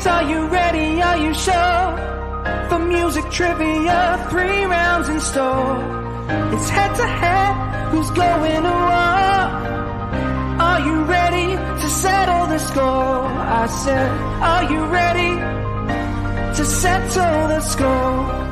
Are you ready? Are you sure? For music trivia, 3 rounds in store. It's head to head, who's going to war? Are you ready to settle the score? I said, are you ready to settle the score?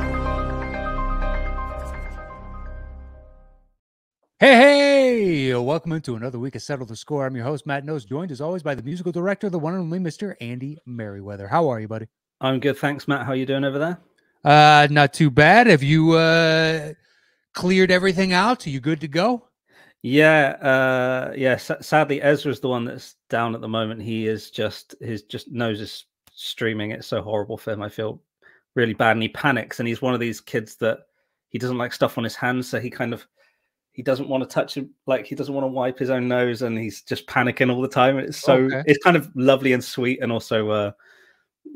Hey, welcome into another week of Settle the Score. I'm your host, Matt Nose, joined as always by the musical director, the one and only Mr. Andy Merriweather. How are you, buddy? I'm good, thanks, Matt. How are you doing over there? Not too bad. Have you cleared everything out? Are you good to go? Yeah. Sadly, Ezra's the one that's down at the moment. His nose is streaming. It's so horrible for him. I feel really bad, and he panics. And he's one of these kids that he doesn't like stuff on his hands, so he doesn't want to touch him. Like, he doesn't want to wipe his own nose, and he's just panicking all the time. It's It's kind of lovely and sweet, and also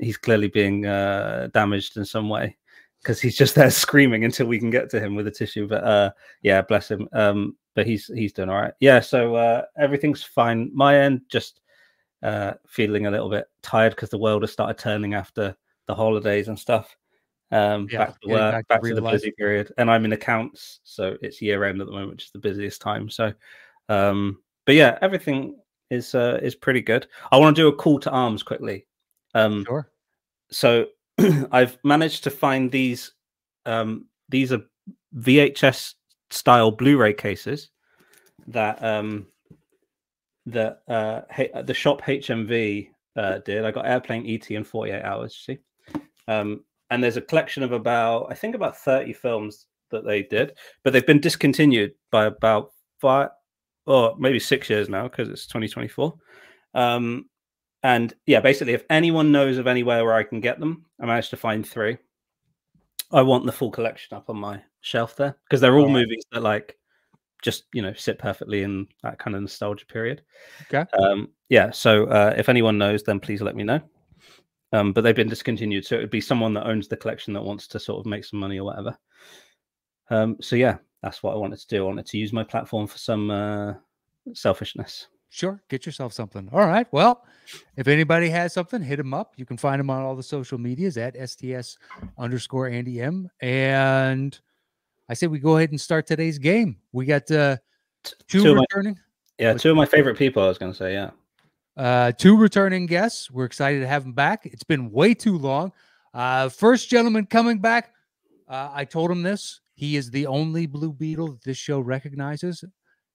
he's clearly being damaged in some way because he's just there screaming until we can get to him with a tissue. But yeah, bless him. But he's doing all right. Yeah, so everything's fine. My end, just feeling a little bit tired because the world has started turning after the holidays and stuff. Back to work, back to the busy period, and I'm in accounts, so it's year end at the moment, which is the busiest time. So, but yeah, everything is pretty good. I want to do a call to arms quickly. Sure. So I've managed to find these. These are VHS style Blu-ray cases that the shop HMV did. I got Airplane, ET, and 48 Hours. See. And there's a collection of about 30 films that they did, but they've been discontinued by about 5 or maybe 6 years now because it's 2024. And yeah, basically, if anyone knows of anywhere where I can get them, I managed to find 3. I want the full collection up on my shelf there because they're all movies that just sit perfectly in that kind of nostalgia period. Okay. Yeah. So if anyone knows, then please let me know. But they've been discontinued, so it would be someone that owns the collection that wants to sort of make some money or whatever. So yeah, that's what I wanted to do. I wanted to use my platform for some selfishness. Sure, get yourself something. All right. Well, if anybody has something, hit him up. You can find him on all the social medias at STS_Andy M. And I say we go ahead and start today's game. We got two returning. Two of my favorite people, I was going to say, yeah. 2 returning guests. We're excited to have them back. It's been way too long. First gentleman coming back. I told him this. He is the only Blue Beetle that this show recognizes,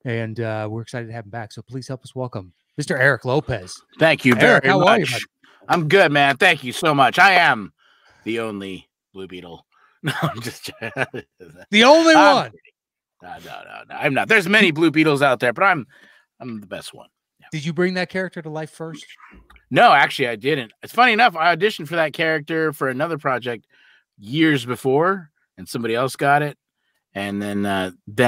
and we're excited to have him back. So please help us welcome Mr. Eric Lopez. Thank you very much. I'm good, man. Thank you so much. I am the only Blue Beetle. No, I'm just the only one. No, I'm not. There's many Blue Beetles out there, but I'm the best one. Did you bring that character to life first? No, actually, I didn't. It's funny enough. I auditioned for that character for another project years before, and somebody else got it. And then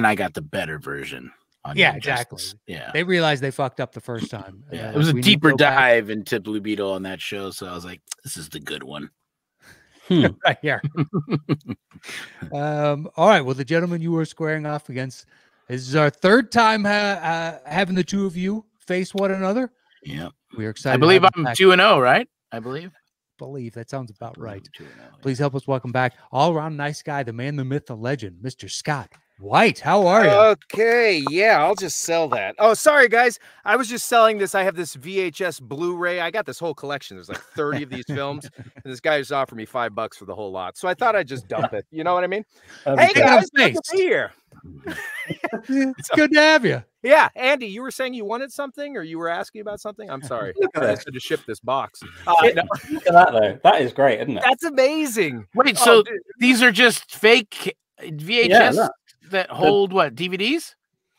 I got the better version. Yeah, exactly. Yeah. They realized they fucked up the first time. Yeah, it was a deeper dive into Blue Beetle on that show. So I was like, this is the good one. Right here. All right. Well, the gentleman you were squaring off against, this is our 3rd time having the 2 of you face one another. Yeah, we're excited. I believe I'm 2-0, right? I believe that sounds about right. Please help us welcome back all-around nice guy, the man, the myth, the legend, Mr. Scott White. How are you? Okay, yeah, I'll just sell that. Oh, sorry guys, I was just selling this. I have this VHS Blu-ray. I got this whole collection. There's like 30 of these films, and this guy just offered me $5 for the whole lot. So I thought I'd just dump it. You know what I mean? Hey guys, good to be here. It's good to have you. Yeah, Andy, you were saying you wanted something, or you were asking about something? I'm sorry. I had to ship this box. Look at that, though. That is great, isn't it? That's amazing. Wait, so these are just fake VHS that hold what, DVDs?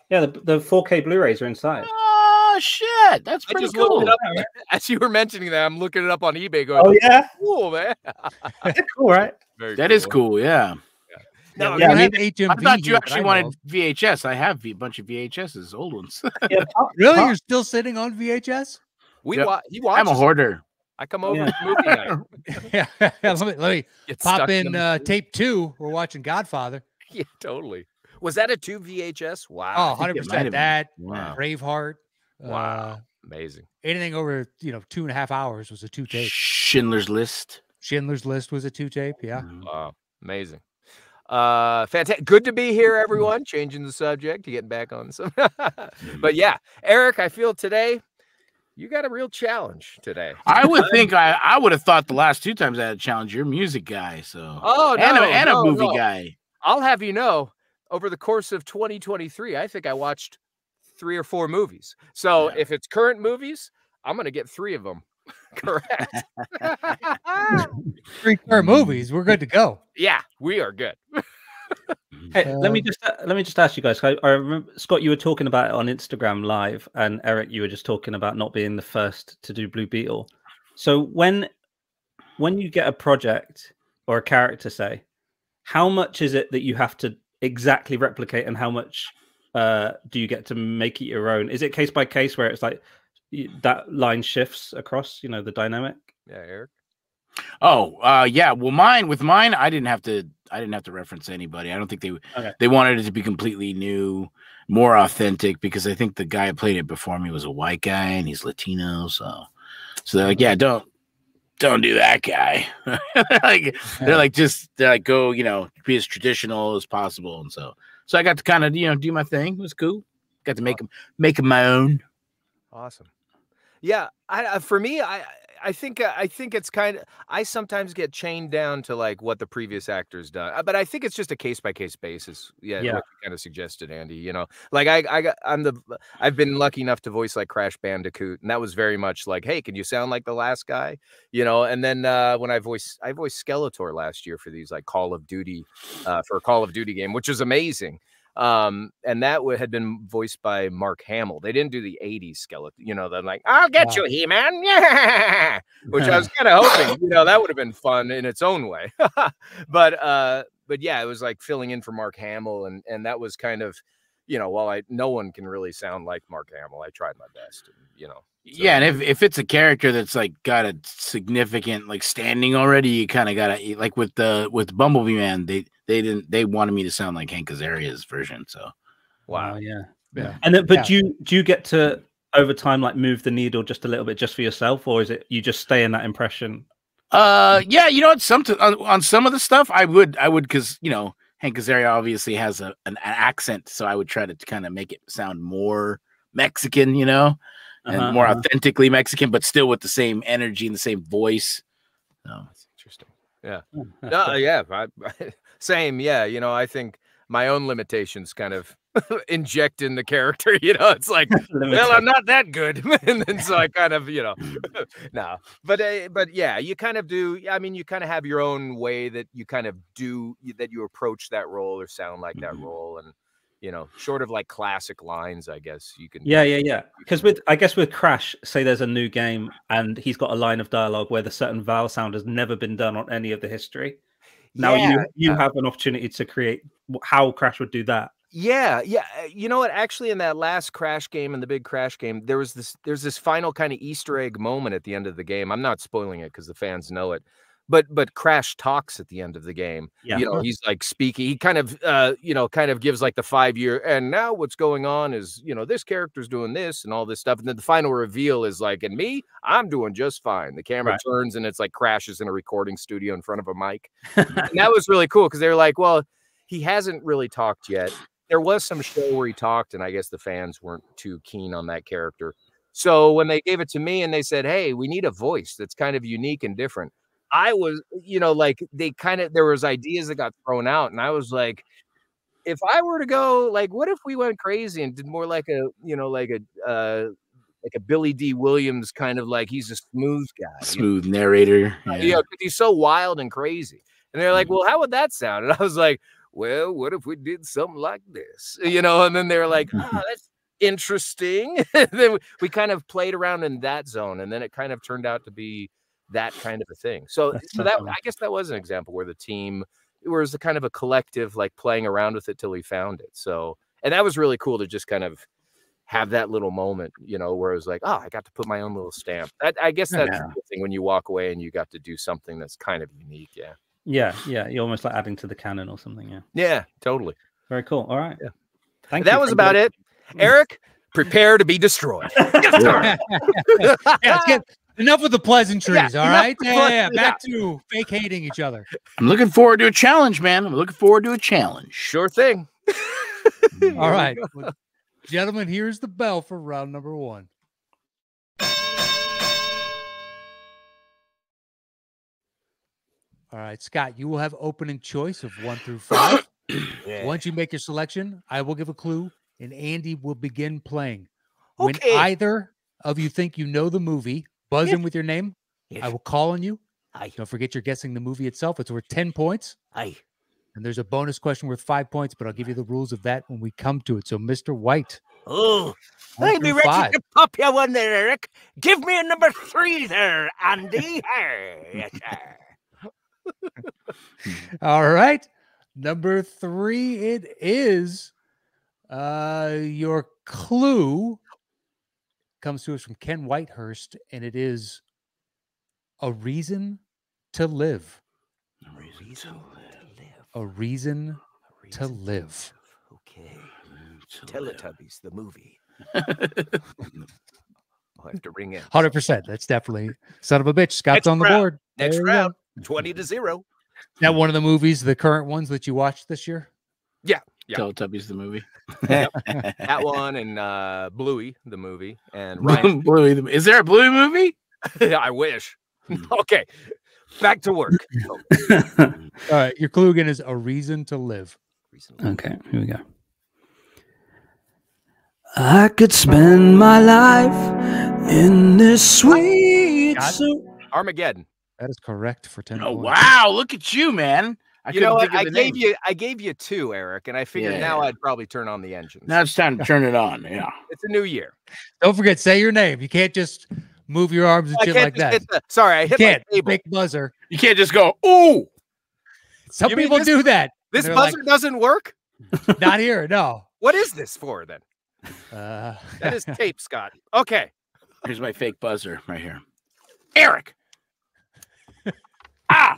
Yeah, the 4K Blu-rays are inside. Oh shit, that's pretty cool. As you were mentioning that, I'm looking it up on eBay. Going, oh yeah, cool, man. That's cool, right? That is cool. Yeah. No, yeah, I thought you actually wanted VHS. I have a bunch of VHSs, old ones. Really? You're still sitting on VHS? He watches. I'm a hoarder. I come over to movie night. Let me pop in tape 2. We're watching Godfather. Yeah, totally. Was that a 2 VHS? Wow. Oh, 100%. That, Braveheart. Wow. Amazing. Anything over 2.5 hours was a 2-tape. Schindler's List. Schindler's List was a 2-tape. Yeah. Wow, amazing. Fantastic. Good to be here, everyone. Changing the subject, getting back on some. But yeah, Eric, I feel today you got a real challenge today. I would think I would have thought the last 2 times I had a challenge. You're a music guy, so and a movie guy. I'll have you know, over the course of 2023, I think I watched 3 or 4 movies. So if it's current movies, I'm gonna get 3 of them correct. 3 current movies. We're good to go. Yeah, we are good. Hey, let me just ask you guys. I remember, Scott, you were talking about it on Instagram Live, and Eric, you were just talking about not being the first to do Blue Beetle. So when you get a project or a character, say, how much is it that you have to exactly replicate, and how much do you get to make it your own? Is it case by case where it's like that line shifts across, the dynamic? Yeah, Eric. Oh, yeah. Well, mine, I didn't have to reference anybody. I don't think they wanted it to be completely new, more authentic, because I think the guy who played it before me was a white guy and he's Latino. So they're like, yeah, don't do that guy. they're like, go, be as traditional as possible. And so I got to kind of, do my thing. It was cool. Got to make them my own. Awesome. Yeah. For me, I think it's kind of, I sometimes get chained down to like what the previous actor's done, but I think it's just a case by case basis. Yeah. What you kind of suggested, Andy, like I've been lucky enough to voice like Crash Bandicoot, and that was very much like, hey, can you sound like the last guy? And then when I voiced Skeletor last year for these like Call of Duty, for a Call of Duty game, which is amazing. And that had been voiced by Mark Hamill. They didn't do the 80s skeleton, they're like, I'll get you, He-Man. Yeah. Which I was kind of hoping, that would have been fun in its own way. But yeah, it was like filling in for Mark Hamill, and that was kind of, while no one can really sound like Mark Hamill, I tried my best, So. Yeah, and if it's a character that's like got a significant like standing already, you kind of gotta, like with Bumblebee Man, they wanted me to sound like Hank Azaria's version. So wow, yeah. And then, but do you get to over time like move the needle just a little bit just for yourself, or is it you just stay in that impression? Yeah, on some of the stuff I would because Hank Azaria obviously has an accent, so I would try to kind of make it sound more Mexican, and more authentically Mexican, but still with the same energy and the same voice. Oh, that's interesting. Yeah. No, yeah. Same. Yeah. I think my own limitations kind of inject in the character. It's like, well, I'm not that good, and then so I kind of, no. But yeah, you kind of do. I mean, you kind of have your own way that you kind of do that. You approach that role or sound like that role, and. Short of like classic lines, I guess you can. Yeah. Because I guess with Crash, say there's a new game and he's got a line of dialogue where the certain vowel sound has never been done on any of the history. Now you have an opportunity to create how Crash would do that. Yeah. You know what? Actually, in that last Crash game, in the big Crash game, there's this final kind of Easter egg moment at the end of the game. I'm not spoiling it because the fans know it. But Crash talks at the end of the game. Yeah. He's like speaking. He kind of gives like the 5-year. And now what's going on is, this character's doing this and all this stuff. And then the final reveal is like, and me, I'm doing just fine. The camera turns and it's like Crash is in a recording studio in front of a mic. And that was really cool because they were like, well, he hasn't really talked yet. There was some show where he talked, and I guess the fans weren't too keen on that character. So when they gave it to me and they said, hey, we need a voice that's kind of unique and different. I was, like there was ideas that got thrown out, and I was like, if I were to go, like, what if we went crazy and did more like a Billy D. Williams kind of like he's a smooth guy, smooth narrator, because he's so wild and crazy. And they're like, well, how would that sound? And I was like, well, what if we did something like this, And then they're like, that's interesting. And then we kind of played around in that zone, and then it kind of turned out to be that kind of a thing. So that I guess that was an example where the team was a kind of a collective, like playing around with it till we found it. So, and that was really cool to just kind of have that little moment, where it was like, oh, I got to put my own little stamp. I guess that's the thing when you walk away and you got to do something that's kind of unique. Yeah. You're almost like adding to the canon or something. Yeah, totally. Very cool. All right. Yeah. That was about it. Eric, Prepare to be destroyed. Yeah, let's get enough with the pleasantries. All right. Yeah. Back to fake hating each other. I'm looking forward to a challenge, man. I'm looking forward to a challenge. Sure thing. All right. Well, gentlemen, here's the bell for round number 1. All right, Scott, you will have opening choice of 1 through 5. Yeah. Once you make your selection, I will give a clue, and Andy will begin playing. When Okay. either of you think you know the movie, buzz Yeah. in with your name. Yes. I will call on you. Aye. Don't forget you're guessing the movie itself. It's worth 10 points. Aye. And there's a bonus question worth 5 points, but I'll give you the rules of that when we come to it. So, Mr. White. Oh, 1 I'd be through ready 5. to pop you one there, Eric. Give me a number 3 there, Andy. Yes, sir. All right. Number 3, it is. Your clue comes to us from Ken Whitehurst, and it is A Reason to Live. A reason to live. A Reason A to reason Live. Okay. To live. Teletubbies, the movie. I'll have to ring in. 100%. That's definitely son of a bitch. Scott's Next on the round. board. Next There we go. round. 20-0. Is that one of the movies, the current ones that you watched this year? Yeah. Teletubbies, the movie. That one and Bluey, the movie, and Ryan. Bluey, is there a Bluey movie? I wish. Okay. Back to work. All right. Your clue again is A Reason to Live. Okay, here we go. I could spend my life in this sweet Got it. suit. Armageddon. That is correct for 10 Oh points. wow! Look at you, man. You know what? couldn't I think of the name. gave you 2, Eric, and I figured Yeah. now I'd probably turn on the engines. Now it's time to turn it on. Yeah. It's a new year. Don't forget, say your name. You can't just move your arms and I shit can't like just that. hit the, sorry, I You hit my can't. table. Big buzzer. You can't just go, ooh. Some You mean people this- do that. This They're buzzer doesn't work? like, not here. No. What is this for then? Uh, That is tape, Scott. Okay. Here's my fake buzzer right here. Eric. Ah.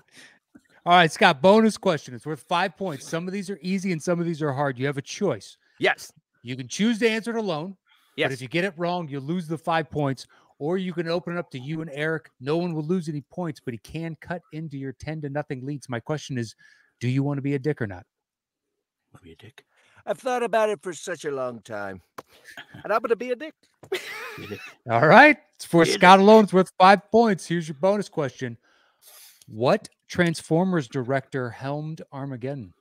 all right, Scott, bonus question. It's worth 5 points. Some of these are easy and some of these are hard. You have a choice. Yes. You can choose to answer it alone. Yes. But if you get it wrong, you lose the 5 points. Or you can open it up to you and Eric. No one will lose any points, but he can cut into your 10-0 leads. My question is, do you want to be a dick or not? Be a dick. I've thought about it for such a long time. And I'm going to be a dick. Be a dick. All right. It's for Yeah. Scott alone. It's worth 5 points. Here's your bonus question. What Transformers director helmed Armageddon?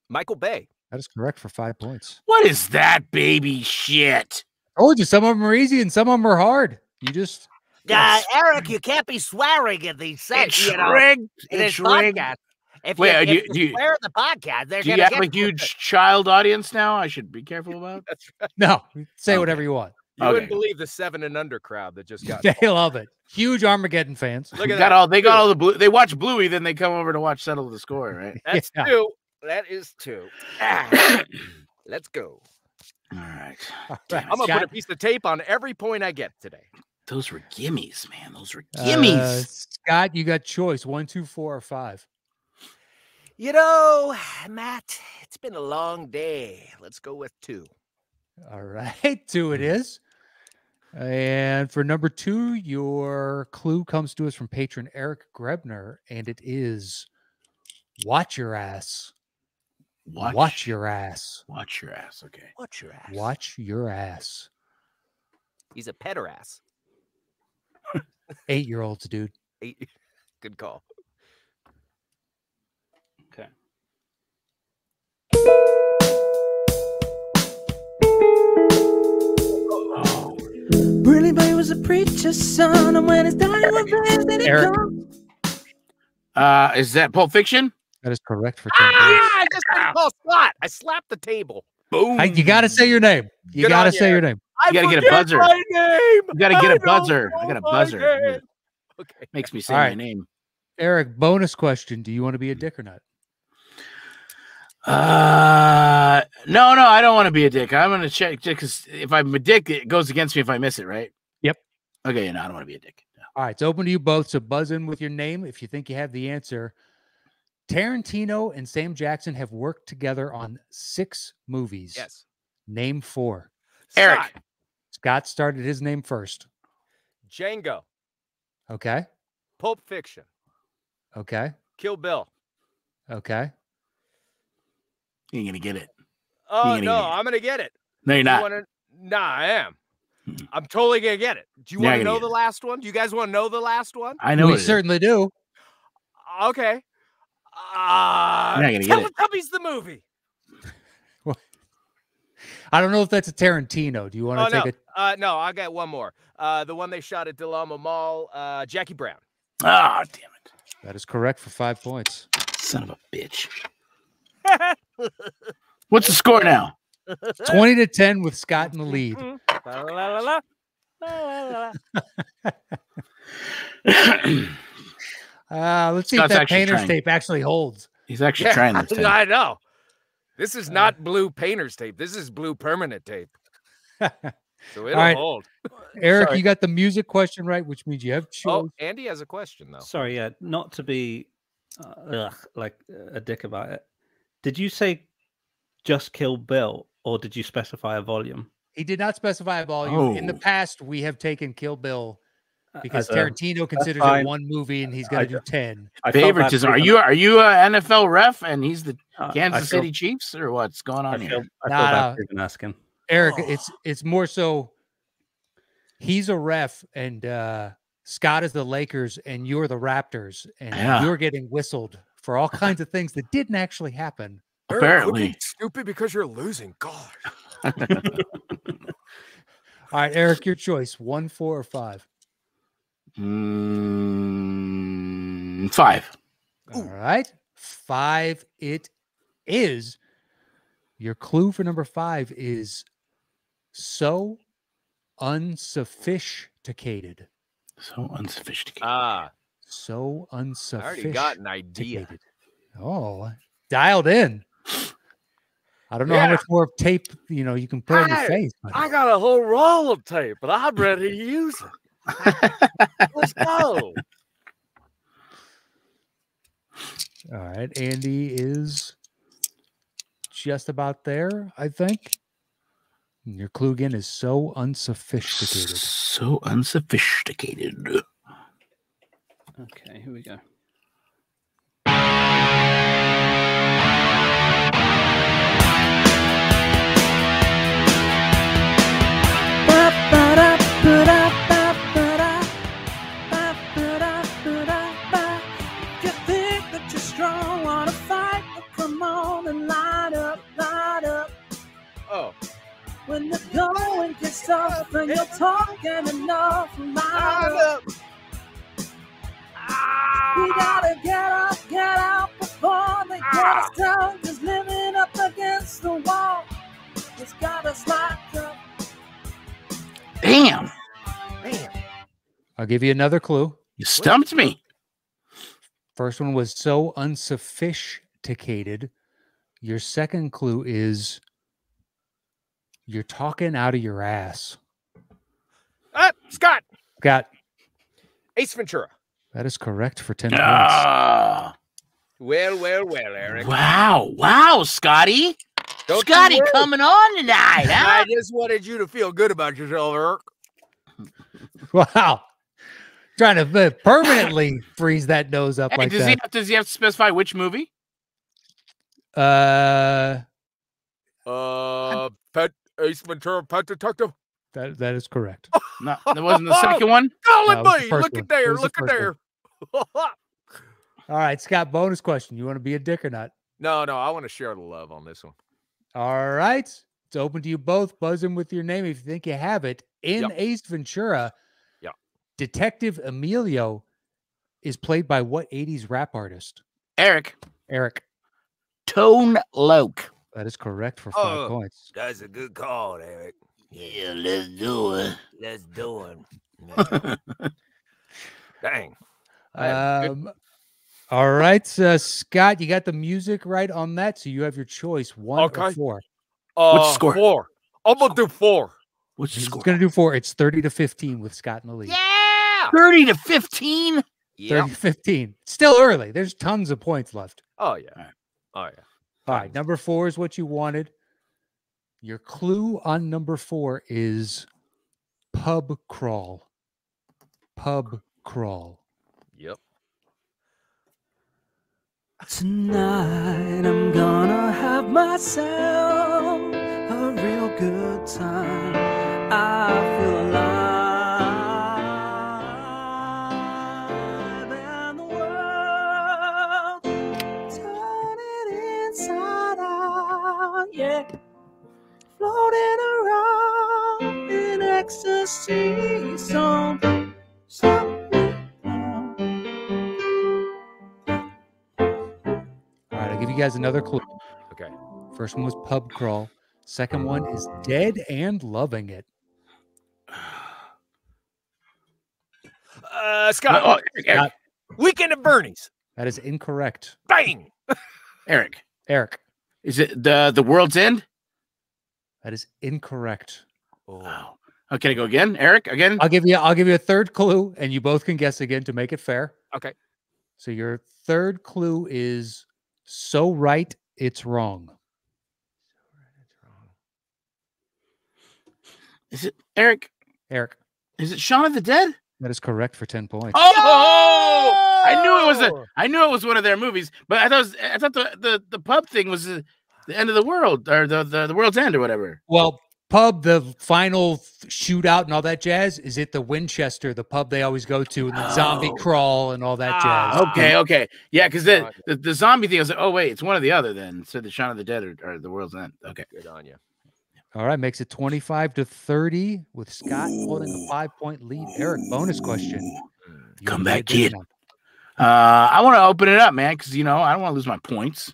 Michael Bay. That is correct for 5 points. What is that baby shit? I told you some of them are easy and some of them are hard. You just Eric, you can't be swearing in these sets, It's you know, rigged. in It's this rigged. podcast. If Wait, you, do if you- you swear in the podcast, they're Do you going to have a huge child audience now? I should be careful about. That's right. no say Okay. whatever you want. You wouldn't Okay. believe the 7 and under crowd that just got. They love it. Huge Armageddon fans. Look at Got that. all they got all the blue. They watch Bluey, then they come over to watch Settle the Score, right? That's Yeah. 2. That is 2. Ah, let's go. All right. All Damn right, it. I'm gonna Scott, put a piece of tape on every point I get today. Those were gimmies, man. Those were gimmies. Scott, you got choice 1, 2, 4, or 5. You know, Matt, it's been a long day. Let's go with 2. All right, 2 it is. And for number 2, your clue comes to us from patron Eric Grebner, and it is watch your ass. Watch your ass. Watch your ass. Okay. What's your ass? Watch your ass. He's a petter ass. 8-year-olds, dude. Good call. Okay. Oh, Really boy was a preacher's son, and when his time was raised, then he Eric. come. is that Pulp Fiction? That is correct for 10 points. I just didn't call Scott. I slapped the table. Boom. You got to say your name. You Good got to on say you, your name. I gotta get a forget buzzer. my name. You gotta get I a buzzer. don't I got a know my buzzer. name. Okay. Makes me say All my right. name. Eric, bonus question. Do you want to be a dick or not? No, I don't want to be a dick. I'm gonna check because if I'm a dick, it goes against me if I miss it, right? Yep. Okay, no, I don't want to be a dick. No. All right, it's open to you both. So buzz in with your name if you think you have the answer. Tarantino and Sam Jackson have worked together on 6 movies. Yes. Name 4. Eric. Scott. Scott started his name first. Django. Okay. Pulp Fiction. Okay. Kill Bill. Okay. You ain't gonna get it. Oh no, I'm gonna get it. No, you're not. Nah, I am. I'm totally gonna get it. Do you want to know the last one? Do you guys want to know the last one? I know. We certainly do. Okay. Teletubbies the movie. I don't know if that's a Tarantino. Do you want to take it? No, I got one more. The one they shot at Del Amo Mall, Jackie Brown. Ah, damn it. That is correct for 5 points. Son of a bitch. What's the score now? 20-10 with Scott in the lead. Let's see if that painter's tape actually holds. He's actually trying this time. I know. This is not blue painter's tape. This is blue permanent tape. So it'll hold. Eric, you got the music question right, which means you have choice. Oh, Andy has a question, though. Sorry, yeah, not to be like a dick about it. Did you say just Kill Bill, or did you specify a volume? He did not specify a volume. In the past, we have taken Kill Bill because Tarantino considers it one movie, and he's going to do 10. Favoritism. Are you a NFL ref, and he's the Kansas City Chiefs, or what's going on here? I feel bad even asking. Eric, it's more so he's a ref, and Scott is the Lakers, and you're the Raptors, and you're getting whistled for all kinds of things that didn't actually happen. Apparently. Stupid because you're losing. God. All right, Eric, your choice. 1, 4, or 5? 5. All right. 5 it is. Your clue for number 5 is so unsophisticated. So unsophisticated. So unsophisticated. I already got an idea. Oh, dialed in. I don't know how much more tape you can put on your face. I got a whole roll of tape, but I'm ready to use it. Let's go. All right, Andy is just about there, I think. And your clue again is so unsophisticated. So unsophisticated. Okay, here we go. You think that you're strong, wanna fight, but come on and light up. Oh. When the going gets tough and you're talking enough, light up. We gotta get out before they get us down. Just living up against the wall. It's got us locked up. Damn. I'll give you another clue. You stumped me. First one was so unsophisticated. Your second clue is you're talking out of your ass. Scott. Got Ace Ventura. that is correct for 10 points. Well, Eric. Wow, Scotty. Scotty coming on tonight, huh? I just wanted you to feel good about yourself, Eric. Wow. Trying to permanently freeze that nose up like that. Does he have to specify which movie? Ace Ventura, Pet Detective. That is correct. No, that wasn't the second one. Golly, No, it was the buddy, first look one. at there, It was the look at first there. All right, Scott, bonus question. You want to be a dick or not? No, I want to share the love on this one. All right. It's open to you both. Buzz in with your name if you think you have it. In Ace Ventura, Detective Emilio is played by what 80s rap artist? Eric. Tone Loc. That is correct for 5 points. That's a good call, Eric. Yeah, let's do it. Let's do it. Dang. All right, Scott, you got the music right on that, so you have your choice. 1 or 4. What's the score? 4. I'm gonna do 4. What's the He's score? going to do 4. It's 30-15 with Scott in the lead. Yeah. 30-15. 30-15. Still early. There's tons of points left. Oh yeah. All right, number 4 is what you wanted. Your clue on number 4 is Pub crawl. Pub crawl. Yep. Tonight I'm gonna have myself a real good time. I feel alive and the world turning inside out, yeah. Floating around in ecstasy, so All right, I'll give you guys another clue. Okay. First one was pub crawl. Second one is dead and loving it. Scott. Oh, Eric. Weekend at Bernie's. That is incorrect. Bang. Eric. Is it the World's End? That is incorrect. Oh. Oh, can I go again? Eric, again? I'll give you a third clue, and you both can guess again to make it fair. Okay. So your third clue is so right, it's wrong. Is it Eric? Is it Shaun of the Dead? That is correct for 10 points. Oh! I knew it was one of their movies, but I thought the pub thing was the end of the world, or the World's End or whatever. Well, pub, the final shootout and all that jazz is at the Winchester, the pub they always go to, and the zombie crawl and all that jazz. Okay. Yeah, because the zombie thing, I was like, oh, wait, it's one or the other then. So the Shaun of the Dead or the World's End. Okay. Good on you. All right, makes it 25-30 with Scott holding a 5-point lead. Eric, bonus question. Come back, kid. I want to open it up, man, because, I don't want to lose my points.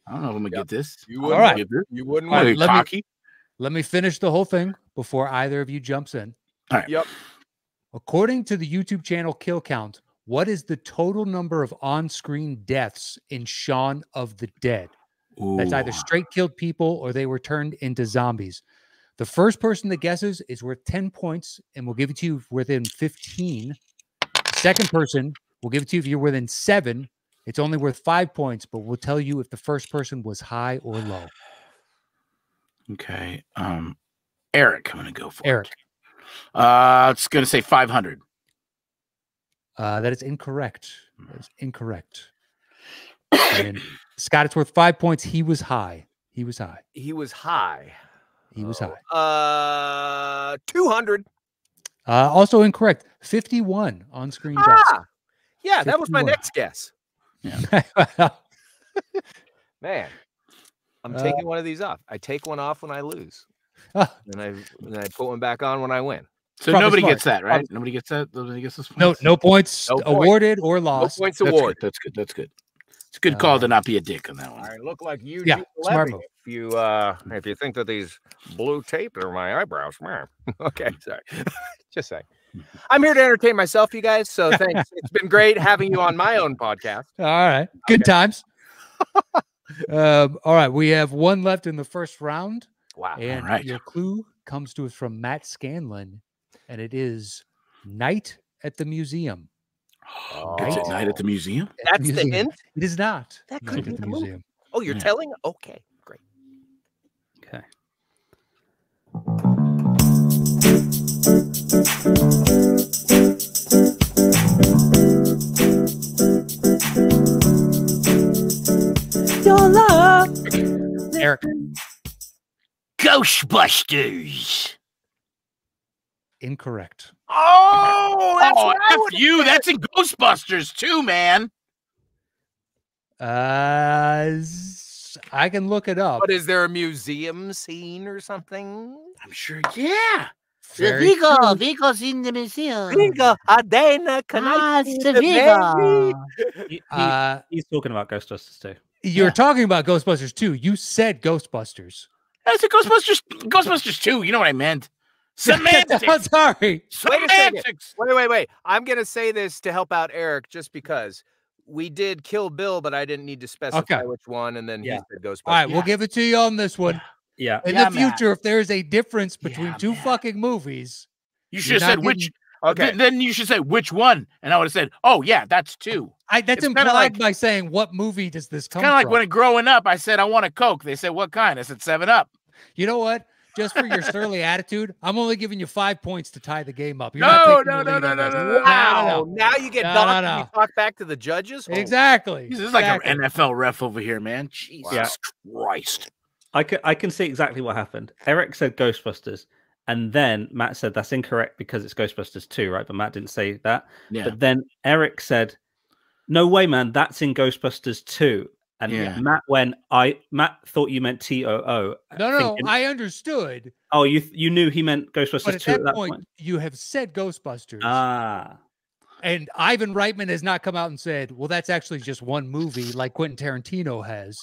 I don't know if I'm going to get this. You wouldn't. All right. You wouldn't. All right, Cocky. let me finish the whole thing before either of you jumps in. All right. Yep. According to the YouTube channel Kill Count, what is the total number of on-screen deaths in Shaun of the Dead? That's either straight killed people or they were turned into zombies. The first person that guesses is worth 10 points, and we'll give it to you within 15. The second person, we'll give it to you if you're within 7. It's only worth 5 points, but we'll tell you if the first person was high or low. Okay. Eric, I'm going to go for Eric. It's going to say 500. That is incorrect. That is incorrect. And Scott, it's worth 5 points. He was high. He was high. 200. Also incorrect. 51 on-screen deaths. Yeah, that was my 51. next guess. Yeah. Man, I'm taking one of these off. I take one off when I lose, and I put one back on when I win. So Probably nobody smart. gets that, right? Nobody gets that. Nobody gets this. No points No point. awarded or lost. No points That's award. good. That's good. It's a good call to not be a dick on that one. I look like you. Yeah, do smart Levy if you think that these blue tape are my eyebrows, man. Okay, sorry. Just saying. I'm here to entertain myself, you guys. So thanks. It's been great having you on my own podcast. All right. Good times. All right. We have one left in the first round. Wow. And All right. your clue comes to us from Matt Scanlon, and it is Night at the Museum. It's at night at the museum. That's the hint? It is not. That Night could at be the the movie. museum. Oh, you're Yeah. telling? Okay, great. Okay. Your love. Eric. Ghostbusters. Incorrect. Oh, that's Oh, what I F would you. have That's in Ghostbusters too, man. I can look it up. But is there a museum scene or something? I'm sure. Yeah. Very true. Vigo's in the museum. Vigo, Adena, can I see it's the the Vigo. baby? He's talking about Ghostbusters too. You're talking about Ghostbusters 2. You said Ghostbusters. I said Ghostbusters 2. You know what I meant. I'm Semantics. sorry. Wait a second. Semantics. Wait. I'm going to say this to help out Eric just because we did Kill Bill, but I didn't need to specify Okay. which one. And then he Yeah. said Ghostbusters. All right, we'll give it to you on this one. Yeah. In Yeah, the future, if there's a difference Yeah, between two man. fucking movies, You You're should have not said getting- which. Okay. Then you should say which one, and I would have said, "Oh yeah, that's 2." that's It's kinda implied like- by saying what movie does this come Kind of like from? when growing up, I said I want a Coke. They said what kind? I said 7 Up. You know what? just for your surly attitude, I'm only giving you 5 points to tie the game up. You're No, not taking no, the no, lead no, on no, this. no, no. Wow. Now you get No, docked no, and no. you talk back to the judges? Holy- Exactly. This is like exactly. an NFL ref over here, man. Jesus Yeah. Christ. I can see exactly what happened. Eric said Ghostbusters, and then Matt said that's incorrect because it's Ghostbusters 2, right? But Matt didn't say that. Yeah. But then Eric said, "No way, man, that's in Ghostbusters 2." And Yeah. Matt thought you meant TOO. No, I understood. Oh, you knew he meant Ghostbusters But at 2 that, at that point, point. you have said Ghostbusters. Ah, And Ivan Reitman has not come out and said, well, that's actually just one movie like Quentin Tarantino has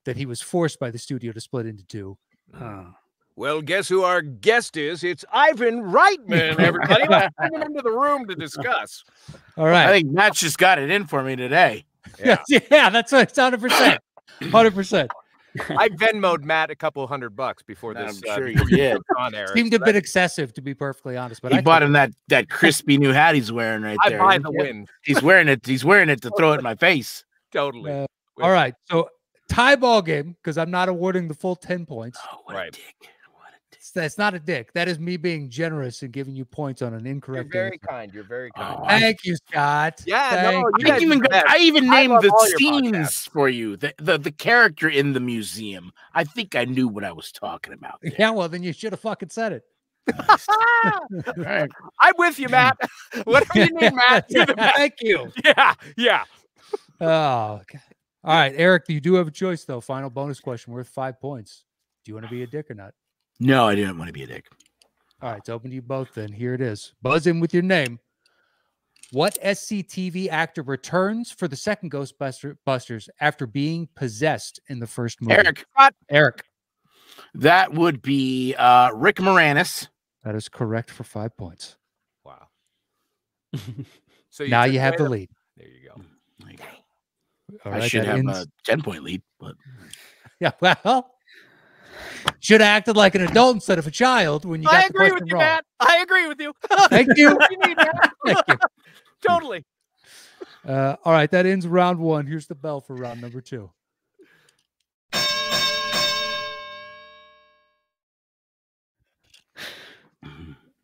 that he was forced by the studio to split into two. ah. Well, guess who our guest is? It's Ivan Reitman, everybody. Let's bring him into the room to discuss. All I right. think Matt just got it in for me today. Yeah. Yeah, that's what it's 100%. 100%. I Venmo'd Matt a couple $100 before I'm this. sure before you did. we on air. Seemed a bit excessive, to be perfectly honest. But He I bought him that crispy new hat he's wearing right I there. buy the win. He's wearing it. He's wearing it to throw it in my face. Totally. All right. So tie ball game, because I'm not awarding the full 10 points. Oh, what Right. a dick. What a dick. That's not a dick. That is me being generous and giving you points on an You're incorrect very answer. kind. You're very kind. Oh, Thank you, Scott. Yeah, Thank no, you you. guys are the best. I even I named love the all your scenes podcasts. for you. The character in the museum. I think I knew what I was talking about. there. Yeah, well, then you should have fucking said it. All right. I'm with you, Matt. Whatever you need, Matt. You're the best. Thank you. Yeah. Oh, okay. All right, Eric, you do have a choice, though. Final bonus question worth 5 points. Do you want to be a dick or not? No, I didn't want to be a dick. All right, it's open to you both then. Here it is. Buzz in with your name. What SCTV actor returns for the second Ghostbusters after being possessed in the first movie? Eric. That would be Rick Moranis. That is correct for 5 points. Wow. So Now took you have away the the- lead. There you go. All I right, should that have ends- a 10-point lead, but Yeah, well, should have acted like an adult instead of a child when you got I the agree with question you, wrong. Matt. I agree with you. Thank you. What you need, Matt. Thank you. Totally. All right, that ends round one. Here's the bell for round number 2.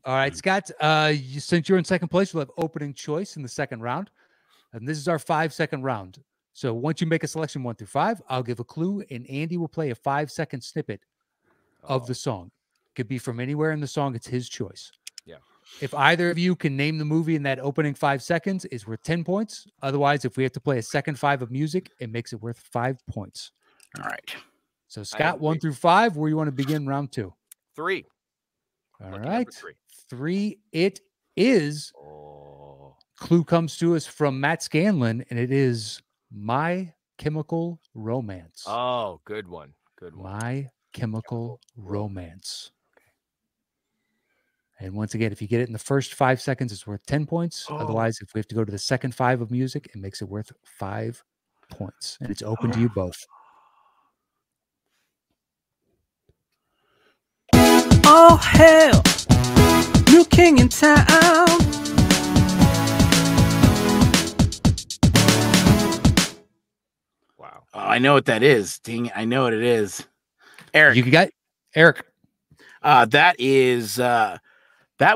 All right, Scott, since you're in second place, you'll have opening choice in the second round. And this is our 5-second round. So once you make a selection 1 through 5, I'll give a clue, and Andy will play a 5-second snippet of the song. Could be from anywhere in the song. It's his choice. Yeah. If either of you can name the movie in that opening 5 seconds, it's worth 10 points. Otherwise, if we have to play a second 5 of music, it makes it worth 5 points. all right. So Scott, 1 agree. through 5, where you want to begin round 2? 3. All Lucky number right. 3. 3 it is. Oh. Clue comes to us from Matt Scanlon, and it is My Chemical Romance. Oh, good one. Good one. My Chemical Romance. And once again, if you get it in the first 5 seconds, it's worth 10 points. Oh. Otherwise, if we have to go to the second 5 of music, it makes it worth 5 points. And it's open to you both. Oh hell, new king in town. Wow. Oh, I know what that is. Dang it, I know what it is. Eric. You got Eric. That is that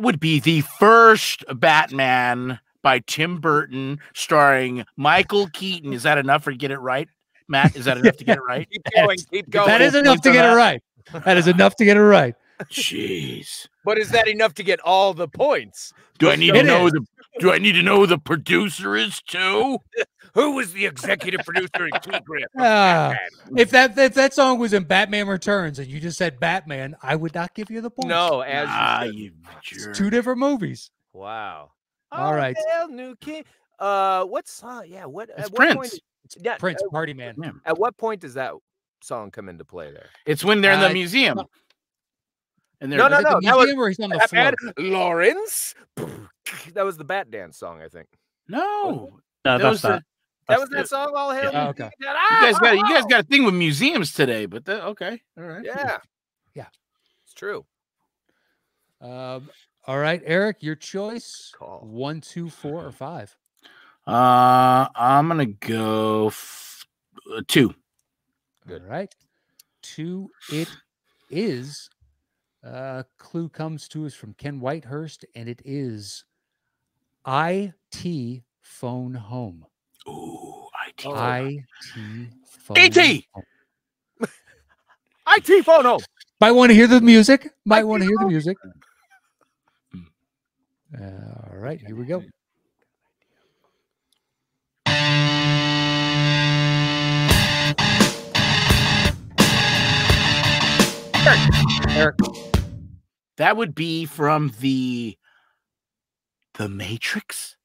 would be the first Batman by Tim Burton starring Michael Keaton. Is that enough for get it right? Matt, is that enough to get it right? Keep going. Keep going. That is enough to get it right. That is enough to get it right. Jeez. But is that enough to get all the points? Do I need to It know is. do I need to know who the producer is too? Who was the executive producer in Key Grip? Ah, if that song was in Batman Returns and you just said Batman, I would not give you the point. No, as Ah, you said. you It's jerk. 2 different movies. Wow. All right. Hell, new king. What's yeah? What? It's at what point? Prince. Yeah. Prince, Party Man. Yeah. At what point does that song come into play there? It's when they're in the Uh, museum. And they're No, Was it the that was museum or he's on the floor? Batman Lawrence. That was the Bat Dance song, I think. No. No, Those that's are- that. That was That's that song. All hail. Yeah, new okay. king. You guys got a thing with museums today, but okay. All right. Yeah. Yeah. It's true. All right, Eric, your choice. Call. 1, 2, 4, or 5. I'm gonna go 2. Good. All right. 2 it is Clue comes to us from Ken Whitehurst, and it is IT phone home. Ooh, IT. IT phone. ET. home. IT phone home. Might want to hear the music. Might IT want to hear the phone. music. All right, here we go. Eric. That would be from the Matrix.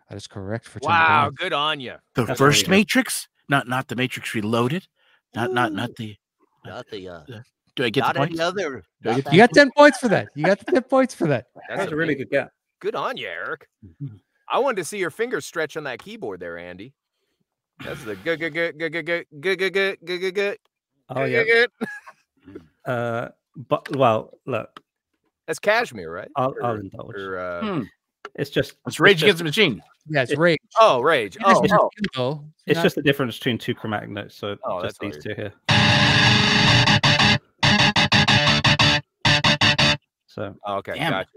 That is correct for 10 Wow, points. good on you. The That's first really good. Matrix, not the Matrix Reloaded, not the. Not the Do I get not the points? any other. Do I not get that You got one. 10 points for that. You got the 10 points for that. That's a really good get. Good on you, Eric. I wanted to see your fingers stretch on that keyboard there, Andy. That's the good. Oh yeah. But well, look, That's Cashmere, right? I'll indulge. Or, It's just It's Rage just- Against the Machine. Yeah, it's Rage. oh, Rage. It is Oh, just oh. you, though. It's Not- just the difference between two chromatic notes. So Oh, just that's these two here. So Okay, Damn. gotcha.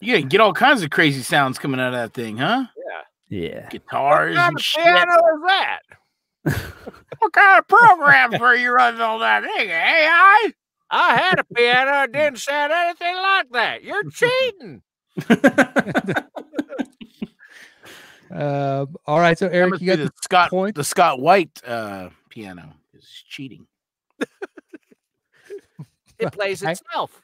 You can get all kinds of crazy sounds coming out of that thing, huh? yeah. Guitars What kind and of shit. piano is that? What kind of programs were you running on that thing? AI? I had a piano. It didn't sound anything like that. You're cheating. All right, so That Eric, must you be got the Scott point. the Scott White piano. It's cheating. It plays I- itself.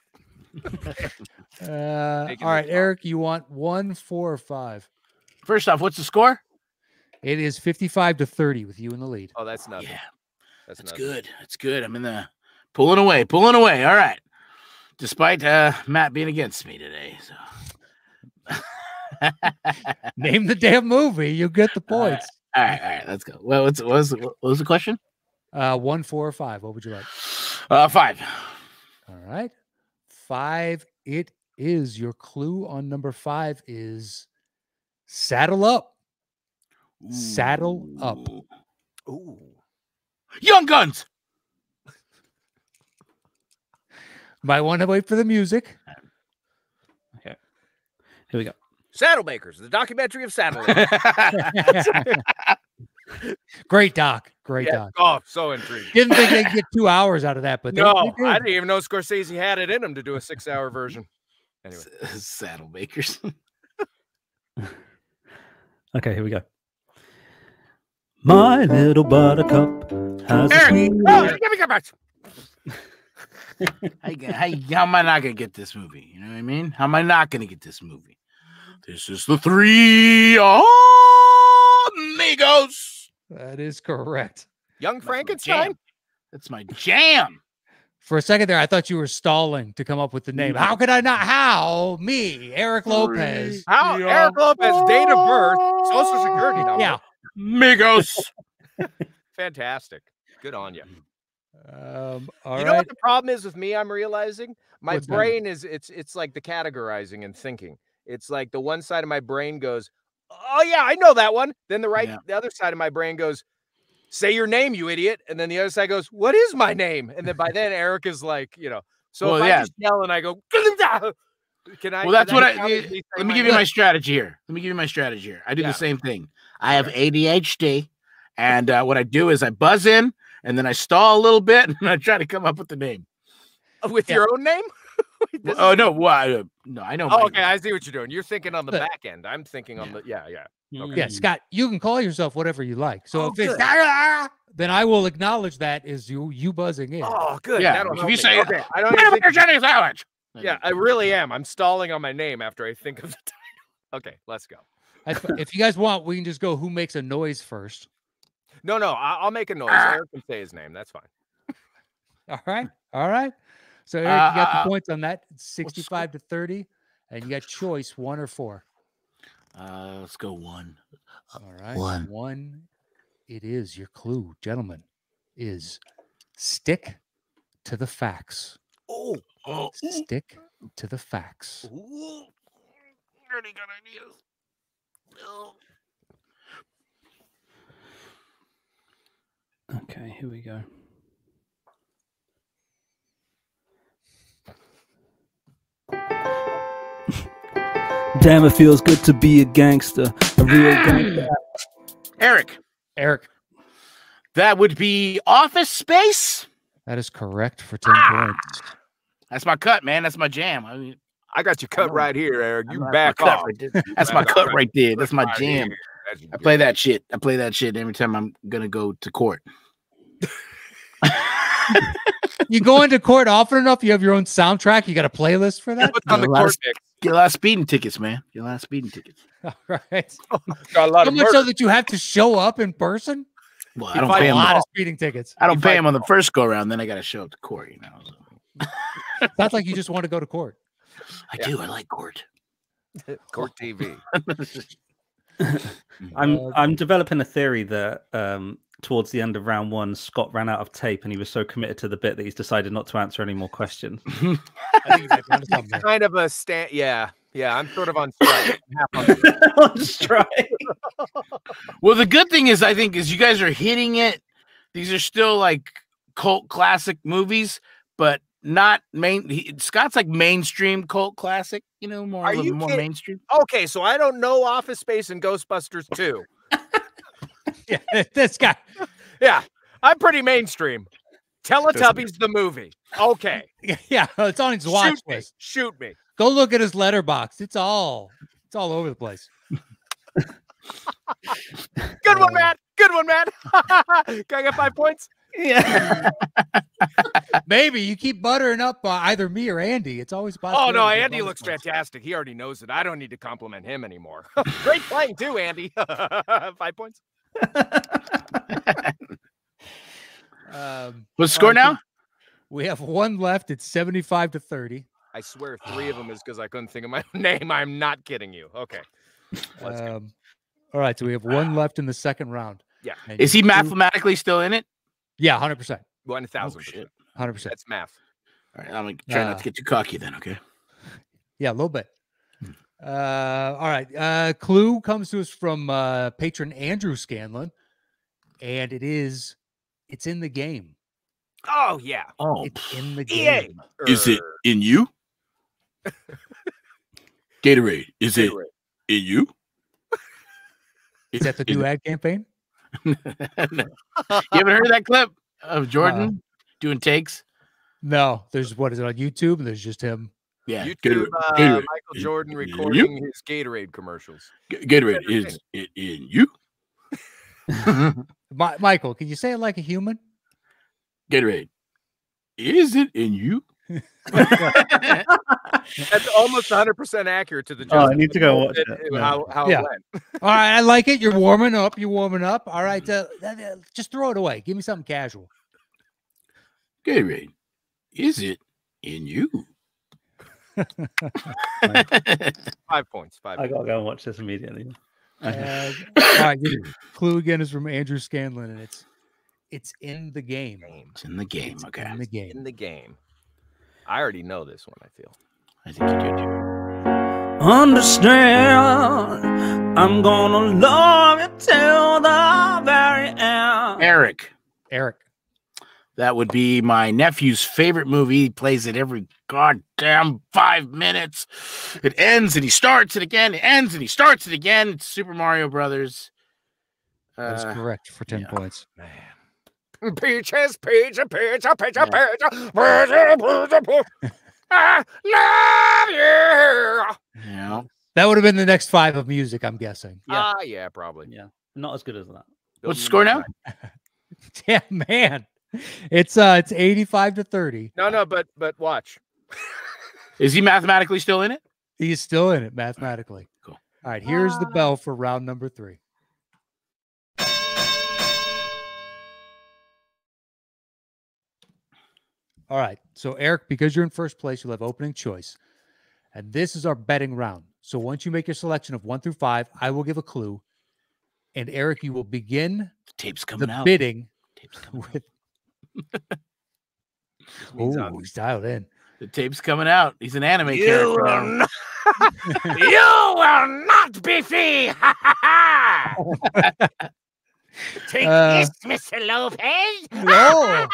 all Making right, this Eric, you want 1, 4, or 5? First off, what's the score? It is 55-30 with you in the lead. Oh, that's nothing. Yeah, That's that's nothing. good. That's good. I'm in the pulling away. All right. Despite Matt being against me today. So Name the damn movie. You get the All right. points. all right, let's go. Well, what was the question? 1, 4, or 5. What would you like? 5. All right. 5 it is. Your clue on number 5 is saddle up. Saddle up. Ooh. Young Guns. Might want to wait for the music. Okay. Here we go. Saddlemakers, the documentary of Saddle. Great doc. Great Yeah. doc. Oh, so intrigued. Didn't think they'd get 2 hours out of that, but they No, did. I didn't even know Scorsese had it in him to do a 6-hour version. Anyway, Saddle makers. Okay, here we go. My little buttercup has a Eric! sweet. oh, give me your back. How am I not gonna get this movie? You know what I mean? How am I not gonna get this movie? This is the Three Amigos. That is correct. Young That's my Frankenstein. jam. That's my jam. For a second there, I thought you were stalling to come up with the name. How could I not? How? Me, Eric Lopez. How Yeah. Eric Lopez, date of birth, social security number. Yeah. Amigos. Fantastic. Good on you. All You know right. what the problem is with me? I'm realizing my What's that? brain is it's like the categorizing and thinking. It's like the one side of my brain goes, "Oh yeah, I know that one." Then Yeah. the other side of my brain goes, "Say your name, you idiot." And then the other side goes, "What is my name?" And then by then Eric is like, So Well, if I yeah. just yell and I go, can I? Well, that's can what count as me let saying me my give you name? my strategy here. I do Yeah. the same thing. I have ADHD, and what I do is I buzz in, and then I stall a little bit, and I try to come up with the name. With your own name. This Oh is- no, well, no, I know. Oh, my okay. I see what you're doing. You're thinking on the Look. back end. I'm thinking on the yeah. Yeah, Scott, you can call yourself whatever you like. So Oh, if it's good. then I will acknowledge that as you buzzing in. Oh, good. Yeah, That'll if help you me. say, okay, I don't Put even him in think your chicken sandwich. Yeah, I really am. I'm stalling on my name after I think of the title. Okay, let's go. If you guys want, we can just go who makes a noise first. No, I'll make a noise. Eric can say his name. That's fine. All right. So Eric, you got the points on that. It's 65-30, and you got choice 1 or 4. Let's go 1. All right, 1. 1. It is your clue, gentlemen. Is stick to the facts. Oh, Stick to the facts. Already got ideas. Okay, here we go. Damn, it feels good to be a gangster, a real gangster. Eric. That would be Office Space. That is correct for 10 points. That's my cut, man. That's my jam. I mean, I got you cut right here, Eric. You that's back my cut off. right there. That's my cut right there. That's my Right jam. here. That's I play that shit. I play that shit every time I'm gonna go to court. You go into court often enough, you have your own soundtrack. You got a playlist for that? What's on the court mix? Get a lot of speeding tickets, man. Get a lot of speeding tickets. All right. Got a lot So of much so murder. that you have to show up in person? Well, You I don't fight pay A them. lot of speeding tickets. I don't pay them on the first go around. Then I got to show up to court. You know. So. Sounds like you just want to go to court. I do. I like court. Court TV. I'm developing a theory that towards the end of round 1, Scott ran out of tape and he was so committed to the bit that he's decided not to answer any more questions. I think you might be onto something. Kind of a stand. Yeah. I'm sort of on strike. On strike. Well, the good thing is, I think, is you guys are hitting it. These are still like cult classic movies, but not main. Scott's like mainstream cult classic. You know, more Are you more kidding? mainstream. Okay, so I don't know Office Space and Ghostbusters 2. Yeah, this guy. Yeah, I'm pretty mainstream. Teletubbies the movie. Okay. Yeah, it's on his watch Shoot me. list. Shoot me. Go look at his letterbox. It's all over the place. Good one, Matt. Good one, Matt. Can I get 5 points? Yeah. Maybe you keep buttering up either me or Andy. It's always possible. Oh, no, Andy looks fantastic. He already knows it. I don't need to compliment him anymore. Great playing, too, Andy. 5 points. What's the score now? We have one left. It's 75-30. I swear 3 of them is because I couldn't think of my name. I'm not kidding you. Okay. All right, so we have one left in the second round. Yeah. And Is he you- mathematically still in it? Yeah, 100%. 1,000%. shit. 100%. That's math. All right, I'm gonna try not to get too cocky then. Okay. Yeah, a little bit. All right. Clue comes to us from patron Andrew Scanlon, and it's in the game. Oh, yeah. Oh, It's in the EA. game. is it in you? Gatorade. Is it Gatorade. in you? Is that the new ad campaign? You haven't heard that clip of Jordan doing takes? No, there's what is it on YouTube? There's just him. Yeah. YouTube, Gatorade. Michael Jordan You? recording his Gatorade commercials. Gatorade. Is it in you? Michael, can you say it like a human? Gatorade. Is it in you? That's almost 100% accurate to the joke. Oh, I need to go watch it. How Yeah. it went. All right, I like it. You're warming up. All right, just throw it away. Give me something casual. Gatorade. Is it in you? 5 points. 5 I points. gotta go and watch this immediately. All right, clue again is from Andrew Scanlon, and it's in the game. It's in the game. It's Okay. in the game. In the game. I already know this one, I feel. I think you do too. Understand, I'm gonna love you till the very end. Eric. Eric. That would be my nephew's favorite movie. He plays it every goddamn 5 minutes. It ends and he starts it again. It ends and he starts it again. It's Super Mario Brothers. That's correct for 10 yeah. points. Man. Peaches, pizza, pizza, pizza, Yeah. pizza, pizza, pizza, pizza. I love you. Yeah. That would have been the next 5 of music, I'm guessing. Yeah. Yeah, probably. Yeah, not as good as that. What's the score now? Yeah, man. It's 85-30. No, but watch. Is he mathematically still in it? He's still in it mathematically. Cool. All right, here's the bell for round number 3. All right. So, Eric, because you're in first place, you'll have opening choice. And this is our betting round. So, once you make your selection of 1 through 5, I will give a clue. And, Eric, you will begin The tape's coming the out. bidding Tape's coming out. with. means Oh, I'm- he's dialed in. The tape's coming out. He's an anime You character. will now. not, you will not be free. Ha, ha, ha. Take Uh, this, Mr. Lopez. No.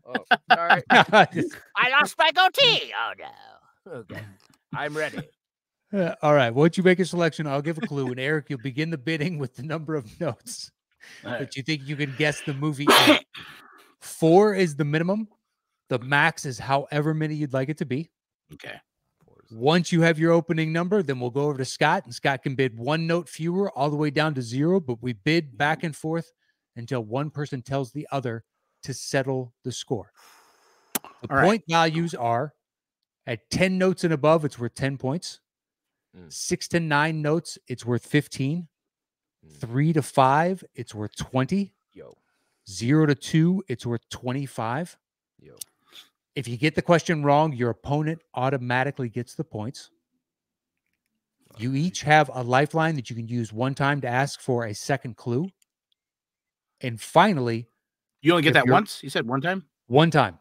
Oh, sorry. I lost my goatee. Oh no. Okay. I'm ready. All right. Once you make a selection, I'll give a clue. And Eric, you'll begin the bidding with the number of notes that you think you can guess the movie in. 4 is the minimum. The max is however many you'd like it to be. Okay. Once you have your opening number, then we'll go over to Scott, and Scott can bid 1 note fewer all the way down to 0, but we bid back and forth until one person tells the other to settle the score. The point values are at 10 notes and above, it's worth 10 points. 6 to 9 notes, it's worth 15. 3 to 5, it's worth 20. 0 to 2, it's worth 25. If you get the question wrong, your opponent automatically gets the points. You each have a lifeline that you can use one time to ask for a second clue. And finally, you only get that once? You said one time? One time.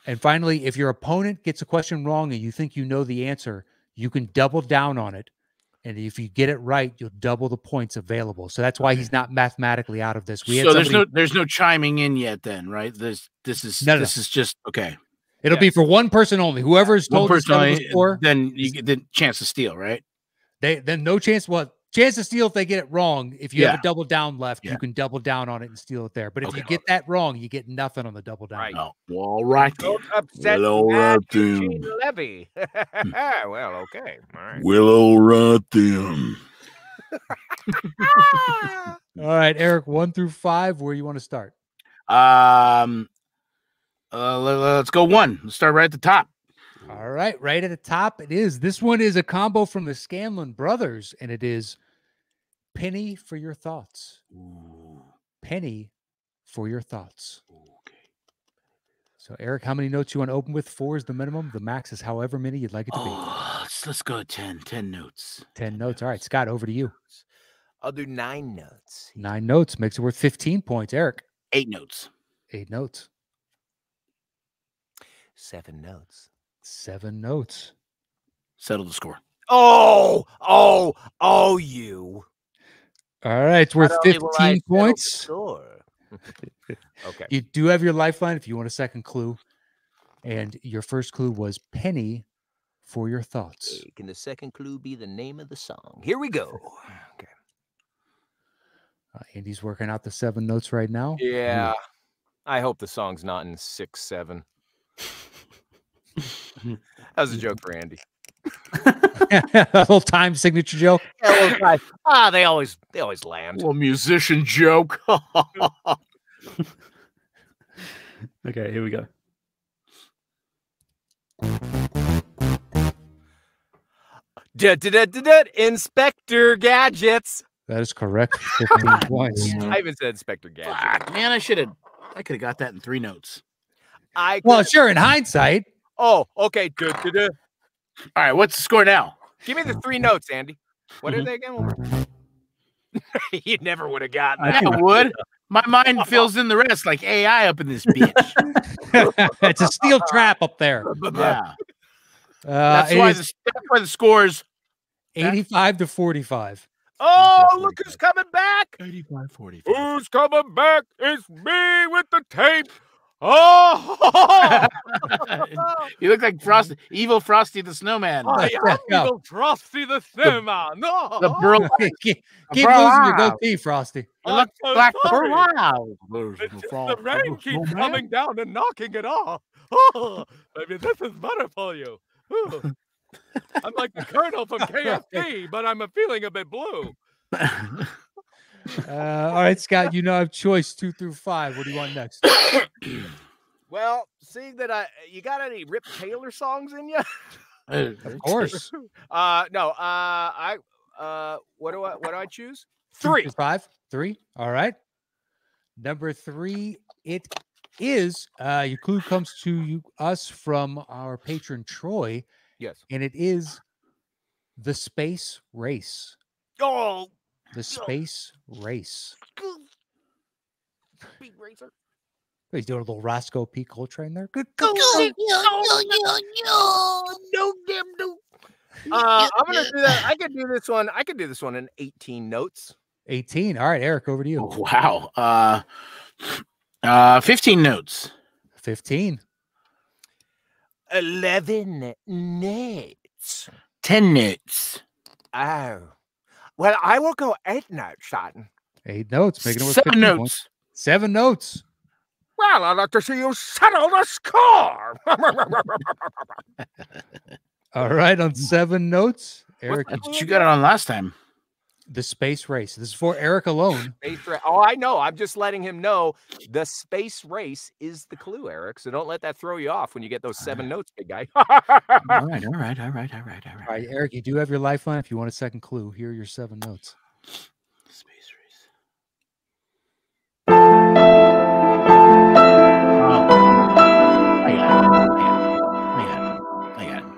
And finally, if your opponent gets a question wrong and you think you know the answer, you can double down on it. And if you get it right, you'll double the points available. So that's why he's not mathematically out of this. So there's no chiming in yet then, right? This is just okay. It'll be for one person only. Whoever is told to settle the score, then you get the chance to steal, right? Then no chance. Well, chance to steal if they get it wrong. If you have a double down left, you can double down on it and steal it there. But if you get that wrong, you get nothing on the double down. Right. Oh, well, all right. Don't upset Eugene Levy. Well, okay. All right. Well, all right then. All right, Eric, 1 through 5. Where you want to start? Let's go 1. Let's start right at the top. All right, right at the top it is. This one is a combo from the Scanlon brothers, and it is Penny for Your Thoughts. Ooh. Penny for Your Thoughts. Okay. So, Eric, how many notes you want to open with? 4 is the minimum. The max is however many you'd like it to be. Let's go 10 notes. 10 notes. All right, Scott, over to you. I'll do 9 notes. 9 notes makes it worth 15 points. Eric. 8 notes. 8 notes. 7 notes. 7 notes. Settle the score. Oh, you. All right, it's worth 15 points. Okay. You do have your lifeline if you want a second clue. And your first clue was Penny for Your Thoughts. Can the second clue be the name of the song? Here we go. Okay. Andy's working out the 7 notes right now. Yeah. I hope the song's not in 6/7. That was a joke for Andy. A little time signature joke. Yeah, they always land. Well, musician joke. Okay, here we go. Inspector Gadgets. That is correct. 15 points. I even said Inspector Gadget. Man, I could have got that in 3 notes. Well, sure, in hindsight. Oh, okay. All right, what's the score now? Give me the 3 notes, Andy. What are they again? You never would have gotten that. I would. My mind fills in the rest like AI up in this bitch. It's a steel trap up there. Yeah. That's why the score's 85 to 45. Oh, look who's coming back. 85-45. Who's coming back? It's me with the tape. Oh! You look like Frosty, evil Frosty the Snowman. I am evil Frosty the Snowman. No. The burl. Keep losing your goatee, Frosty. You look like the the rain keeps coming down and knocking it off. Oh, maybe this is better for you. Ooh. I'm like the Colonel from KFC, but I'm feeling a bit blue. All right, Scott, you have choice 2 through 5. What do you want next? Well, seeing that you got any Rip Taylor songs in you? Of course. No. What do I choose? 3. 5. 3. All right. Number 3. It is. Your clue comes to us from our patron Troy. Yes. And it is The Space Race. Oh. The Space Race. Speed Racer. He's doing a little Roscoe P. Coltrane there. Good. No, I'm gonna do that. I could do this one. I could do this one in 18 notes. 18. All right, Eric, over to you. Wow. 15 notes. 15. 11 notes. 10 notes. Oh. Well, I will go 8 notes, Sutton. 8 notes, making it with 7 15 notes. points. 7 notes. Well, I'd like to see you settle the score. All right, on 7 notes, Eric, You got it on last time. the space race. This is for Eric alone. Oh, I know. I'm just letting him know the space race is the clue, Eric. So don't let that throw you off when you get those 7 notes, big guy. All right. All right, Eric, you do have your lifeline. If you want a second clue, here are your 7 notes. Space race. I got it.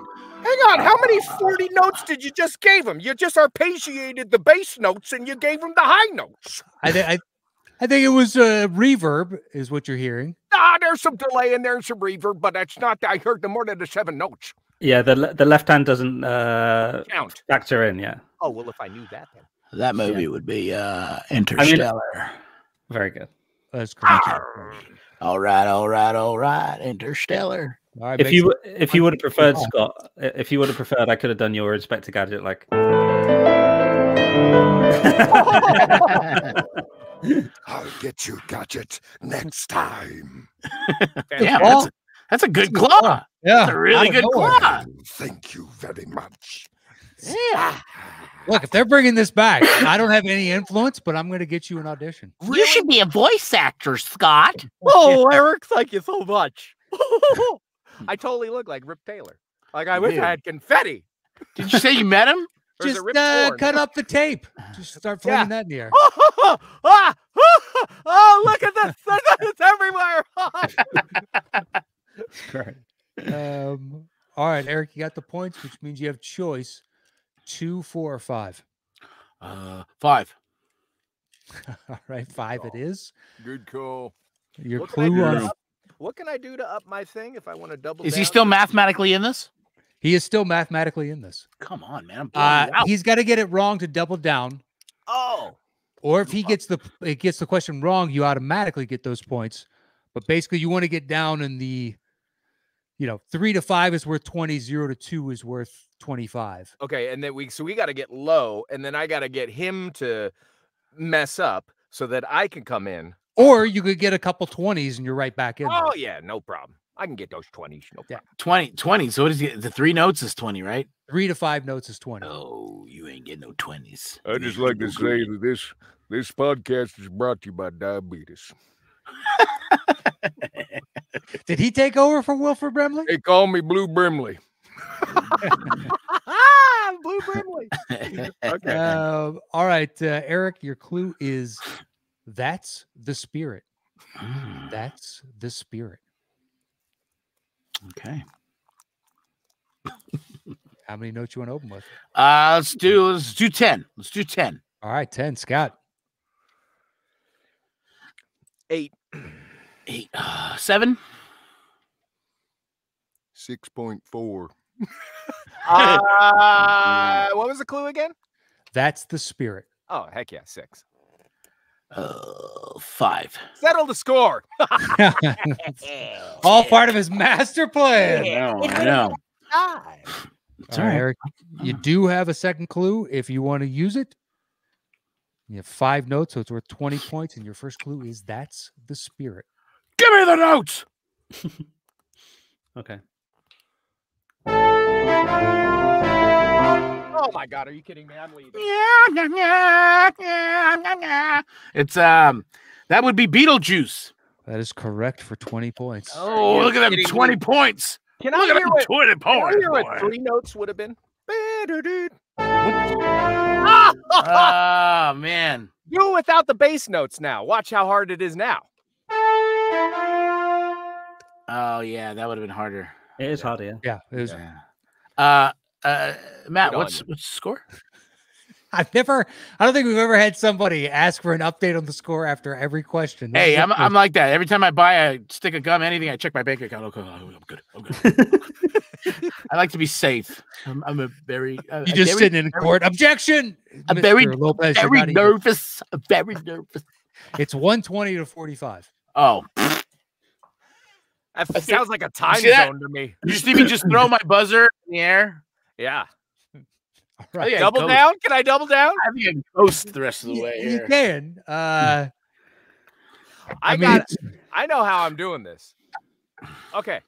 Hang on. How many 40 notes did you just give him? You just arpeggiated the bass notes and you gave him the high notes. I think it was reverb is what you're hearing. There's some delay in there and some reverb, but that's not. I heard the more than the 7 notes. Yeah, the left hand doesn't Count. factor in. Yeah, Oh, well, if I knew that then. That movie would be Interstellar. very good. That's correct. All right. Interstellar. All right, If you would have preferred, Scott, if you would have preferred, I could have done your Inspector Gadget like. I'll get you, Gadget, next time. Yeah, that's a good claw. Yeah, That's a really good claw. Thank you very much. Yeah. Look, if they're bringing this back, I don't have any influence, but I'm going to get you an audition. You should be a voice actor, Scott. Oh, Eric, thank you so much. I totally look like Rip Taylor. Like I wish I had confetti. Did you say you met him? Or is Just it Rip Torn? cut up the tape. Just start flinging that in the air. Oh, look at this. It's everywhere. Great. All right, Eric, you got the points, which means you have choice 2, 4, or 5. 5. All right, 5 it is. Good call. Your What can I clue do on to What can I do to up my thing if I want to double? Is he down? still mathematically in this? he is still mathematically in this. Come on, man. I'm blowing you out. He's got to get it wrong to double down, Oh, or if he gets the question wrong, you automatically get those points. But basically, you want to get down in the, 3 to 5 is worth 20, 0 to 2 is worth 25. okay. And then we got to get low, and then I got to get him to mess up so that I can come in. Or you could get a couple 20s and you're right back in. Oh there. yeah, no problem. I can get those 20s. No problem. 20. So what is he? The 3 notes is 20, right? 3 to 5 notes is 20. Oh, you ain't getting no 20s. I just like to say that this podcast is brought to you by diabetes. Did he take over for Wilford Brimley? They call me Blue Brimley. Blue Brimley. Okay. All right, Eric, your clue is that's the spirit. That's the spirit. Okay. How many notes you want to open with? Let's do 10. Let's do 10. All right, 10. Scott. 8. 7. 6.4. What was the clue again? That's the spirit. Oh, heck yeah, 6. 5. Settle the score. All part of his master plan. I know. All right, Eric, you do have a second clue if you want to use it. You have 5 notes, so it's worth 20 points. And your first clue is that's the spirit. Give me the notes. Okay. Oh my God, are you kidding me? I'm leaving. It's that would be Beetlejuice. That is correct for 20 points. Oh, look at them 20 points. Can Look I at hear them what, 20 can I points. hear what boy. 3 notes would have been? Oh man. Do without the bass notes now. Watch how hard it is now. Oh yeah, that would have been harder. It is harder. Yeah, it was. Matt, Good on what's you. the score? I don't think we've ever had somebody ask for an update on the score after every question. Hey, I'm like that. Every time I buy a stick of gum, anything, I check my bank account. Okay, I'm good. I like to be safe. I'm a very. You just sitting in court. Objection. I'm very, Mr. Lopez, you're very not even- nervous. I'm very nervous. It's 120 to 45. Oh, That sounds like a time See that? zone to me. you see me just throw my buzzer in the air? Yeah. I think I Double ghost. down? Can I double down? I think I ghost the rest of the way You here. can. I know how I'm doing this. Okay,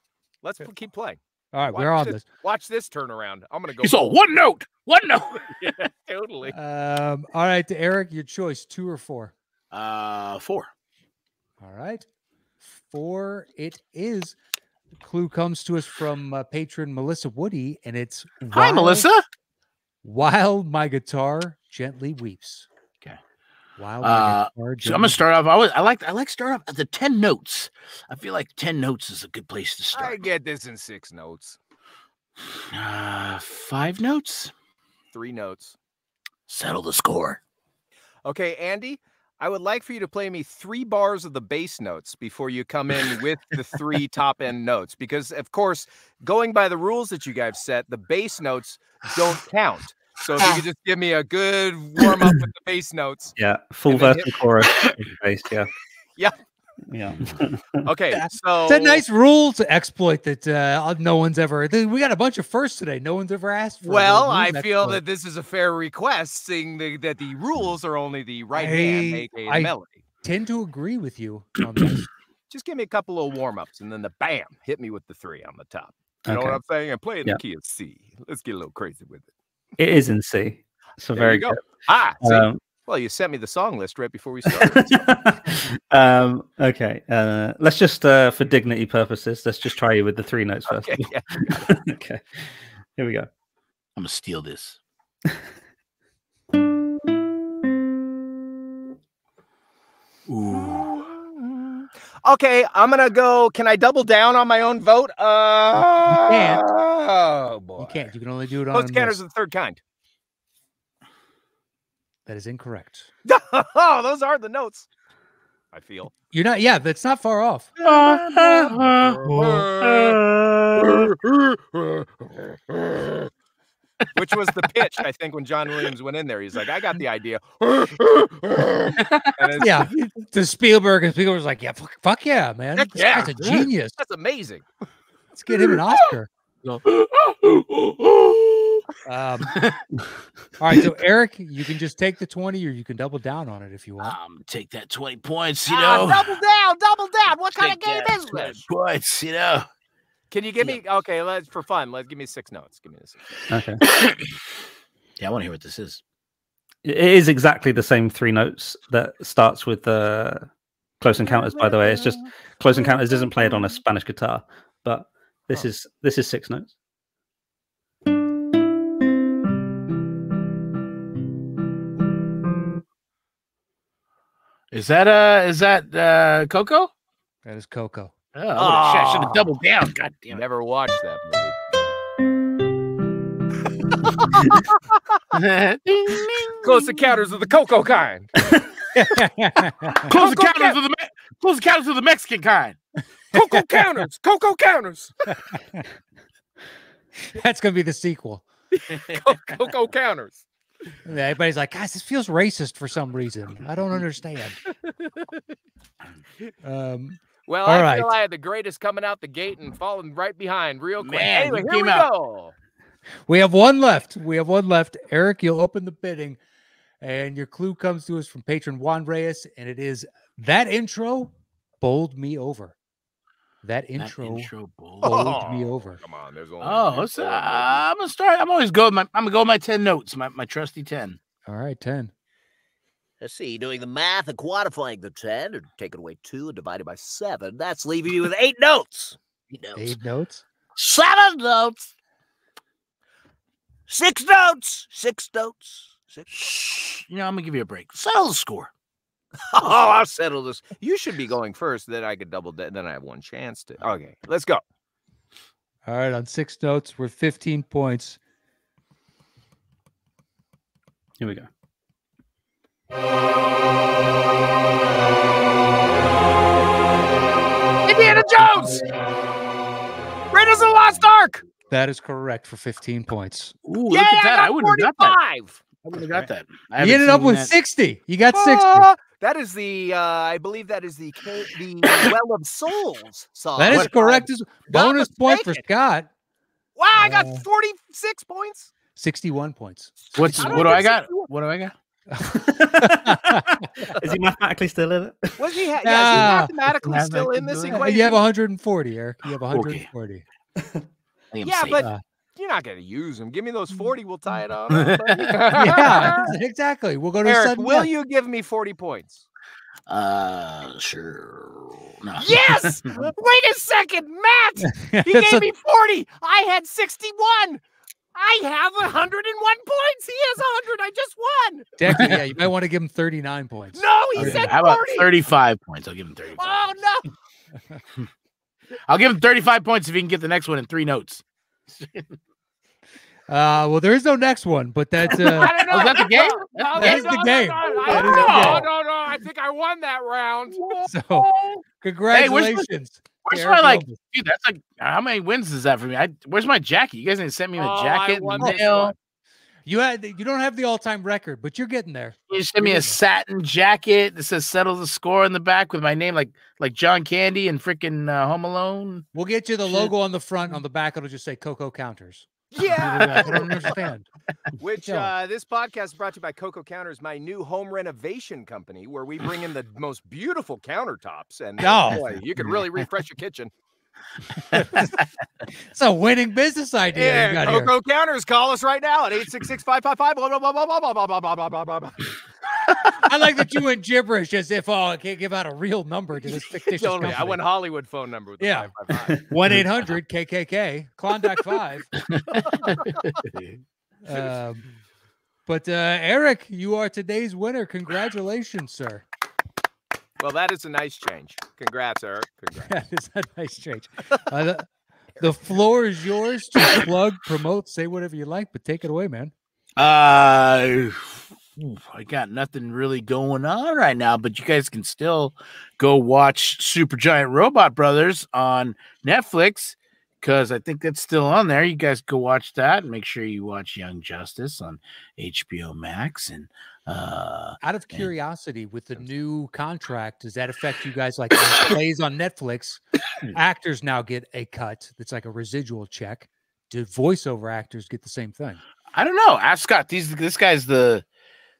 let's keep playing. All right, we're on this. Watch this turnaround. I'm gonna go. He's all one note. One note. Yeah, totally. All right, Eric, your choice, 2 or 4. 4. All right, 4 it is. The clue comes to us from patron Melissa Woody, and it's Hi, Melissa. While my guitar gently weeps. Okay. While my guitar So I'm gently gonna start off. I like start off at the 10 notes. I feel like 10 notes is a good place to I start. get this in 6 notes. 5 notes. 3 notes. Settle the score. Okay, Andy, I would like for you to play me 3 bars of the bass notes before you come in with the 3 top end notes, because of course, going by the rules that you guys set, the bass notes don't count. So if you could just give me a good warm up with the bass notes. Yeah, full And then verse and chorus. Bass, yeah. Yeah. Yeah. Okay, so It's a nice rule to exploit that no one's ever. We got a bunch of firsts today. No one's ever asked for. Well, I feel that this is a fair request, seeing that the rules are only the right hand, aka the melody. Tend to agree with you on this. Just give me a couple of warm ups, and then the bam, hit me with the 3 on the top. You know Okay. what I'm saying? And play in Yeah. the key of C. Let's get a little crazy with it. It is in C. So There very you go. good. See? Well, you sent me the song list right before we started. Okay. Let's just for dignity purposes, let's just try you with the 3 notes first. Okay, yeah. Okay. Here we go. I'm gonna steal this. Ooh. Okay, I'm gonna go. Can I double down on my own vote? can't. Oh boy, You can't. You can only do it on Close a counters miss. of the third kind. That is incorrect. Oh, those are the notes. I feel. You're not. Yeah, that's not far off. Which was the pitch, I think, when John Williams went in there. He's like, I got the idea. Yeah, to Spielberg, and Spielberg was like, "Yeah, fuck yeah, man! Heck This yeah. guy's a genius. That's amazing. Let's get him an Oscar." All right, so Eric, you can just take the 20, or you can double down on it if you want. Take that 20 points, you know. Double down. What kind of Take game that is 20 this? points, you know. Can you give me okay? Let's for fun. Let's give me 6 notes. Give me the 6 notes. Okay. Yeah, I want to hear what this is. It is exactly the same 3 notes that starts with Close Encounters, by the way. It's just Close Encounters isn't played on a Spanish guitar, but this is 6 notes. Is that Coco? That is Coco. Oh, I should have doubled down. God damn it. Never watched that movie. Close Encounters of the Coco kind. Close encounters of the Mexican kind. Coco counters. Coco counters. That's gonna be the sequel. Coco counters. Yeah, everybody's like, guys, this feels racist for some reason. I don't understand. Well, All I feel right. I had the greatest coming out the gate and falling right behind real quick. Man, Anyway, you here came we out. go. We have one left. Eric, you'll open the bidding, and your clue comes to us from patron Juan Reyes, and it is that intro bowled me over. That intro bowled me over. Come on, there's only I'm gonna start. I'm gonna go with my 10 notes, my trusty 10. All right, 10. Let's see, doing the math and quantifying the 10, and taking away 2 and divided by 7, that's leaving you with 8 notes. 8 notes. 7 notes. 6 notes. 6 notes. 6. You know, I'm gonna give you a break. Settle the score. Oh, I'll settle this. You should be going first. Then I could double that. Then I have one chance to. Okay, let's go. All right, on 6 notes, we're 15 points. Here we go. Indiana Jones. Raiders of the Lost Ark. That is correct for 15 points. Ooh, look at that. I wouldn't have got that. 45. I wouldn't have got that. You ended up with 60. You got 60. That is the. I believe that is the Well of Souls song. That is correct. Bonus point for mistaken. Scott. Wow, I got 46 points. 61 points. What do I got? What do I got? Is he mathematically still in it? Was he? Is he mathematically still in this equation? You have 140, Eric. You have 140. Yeah, but you're not going to use them. Give me those 40. We'll tie it on. Yeah, exactly. We'll go to Eric, will you give me 40 points? Sure. No. Yes. Wait a second, Matt. He gave me 40. I had 61. I have 101 points. He has 100. I just won. Definitely, yeah. You might want to give him 39 points. No, he said 40. How about 35 points? I'll give him 35. Oh, no. I'll give him 35 points if he can get the next one in 3 notes. Well, there is no next one, but that's I don't know. Oh, is that the game? That's the game. No. I think I won that round. So, congratulations. Where's my dude? That's like how many wins is that for me? Where's my jacket? You guys didn't send me a jacket. You don't have the all-time record, but you're getting there. You send me a satin jacket that says "Settle the Score" in the back with my name, like John Candy and freaking Home Alone. We'll get you the logo on the front. On the back, it'll just say Coco Counters. Yeah, I don't understand. Which this podcast is brought to you by Coco Counters, my new home renovation company, where we bring in the most beautiful countertops, and boy, you could really refresh your kitchen. It's a winning business idea. Yeah, Coco Counters, call us right now at 866-555 blah blah blah blah blah blah blah blah blah blah blah. I like that you went gibberish as if I can't give out a real number to this fictitious company. I went Hollywood phone number with the 555. 1-800-KKK Klondike 5. But Eric, you are today's winner. Congratulations, sir. Well, that is a nice change. Congrats, Eric. Congrats. That is a nice change. The floor is yours to plug, promote, say whatever you like, but take it away, man. I got nothing really going on right now, but you guys can still go watch Supergiant Robot Brothers on Netflix because I think that's still on there. You guys go watch that and make sure you watch Young Justice on HBO Max. And out of curiosity, with the new contract, does that affect you guys? Like, when it plays on Netflix, actors now get a cut that's like a residual check. Do voiceover actors get the same thing? I don't know. Ask Scott. This guy's the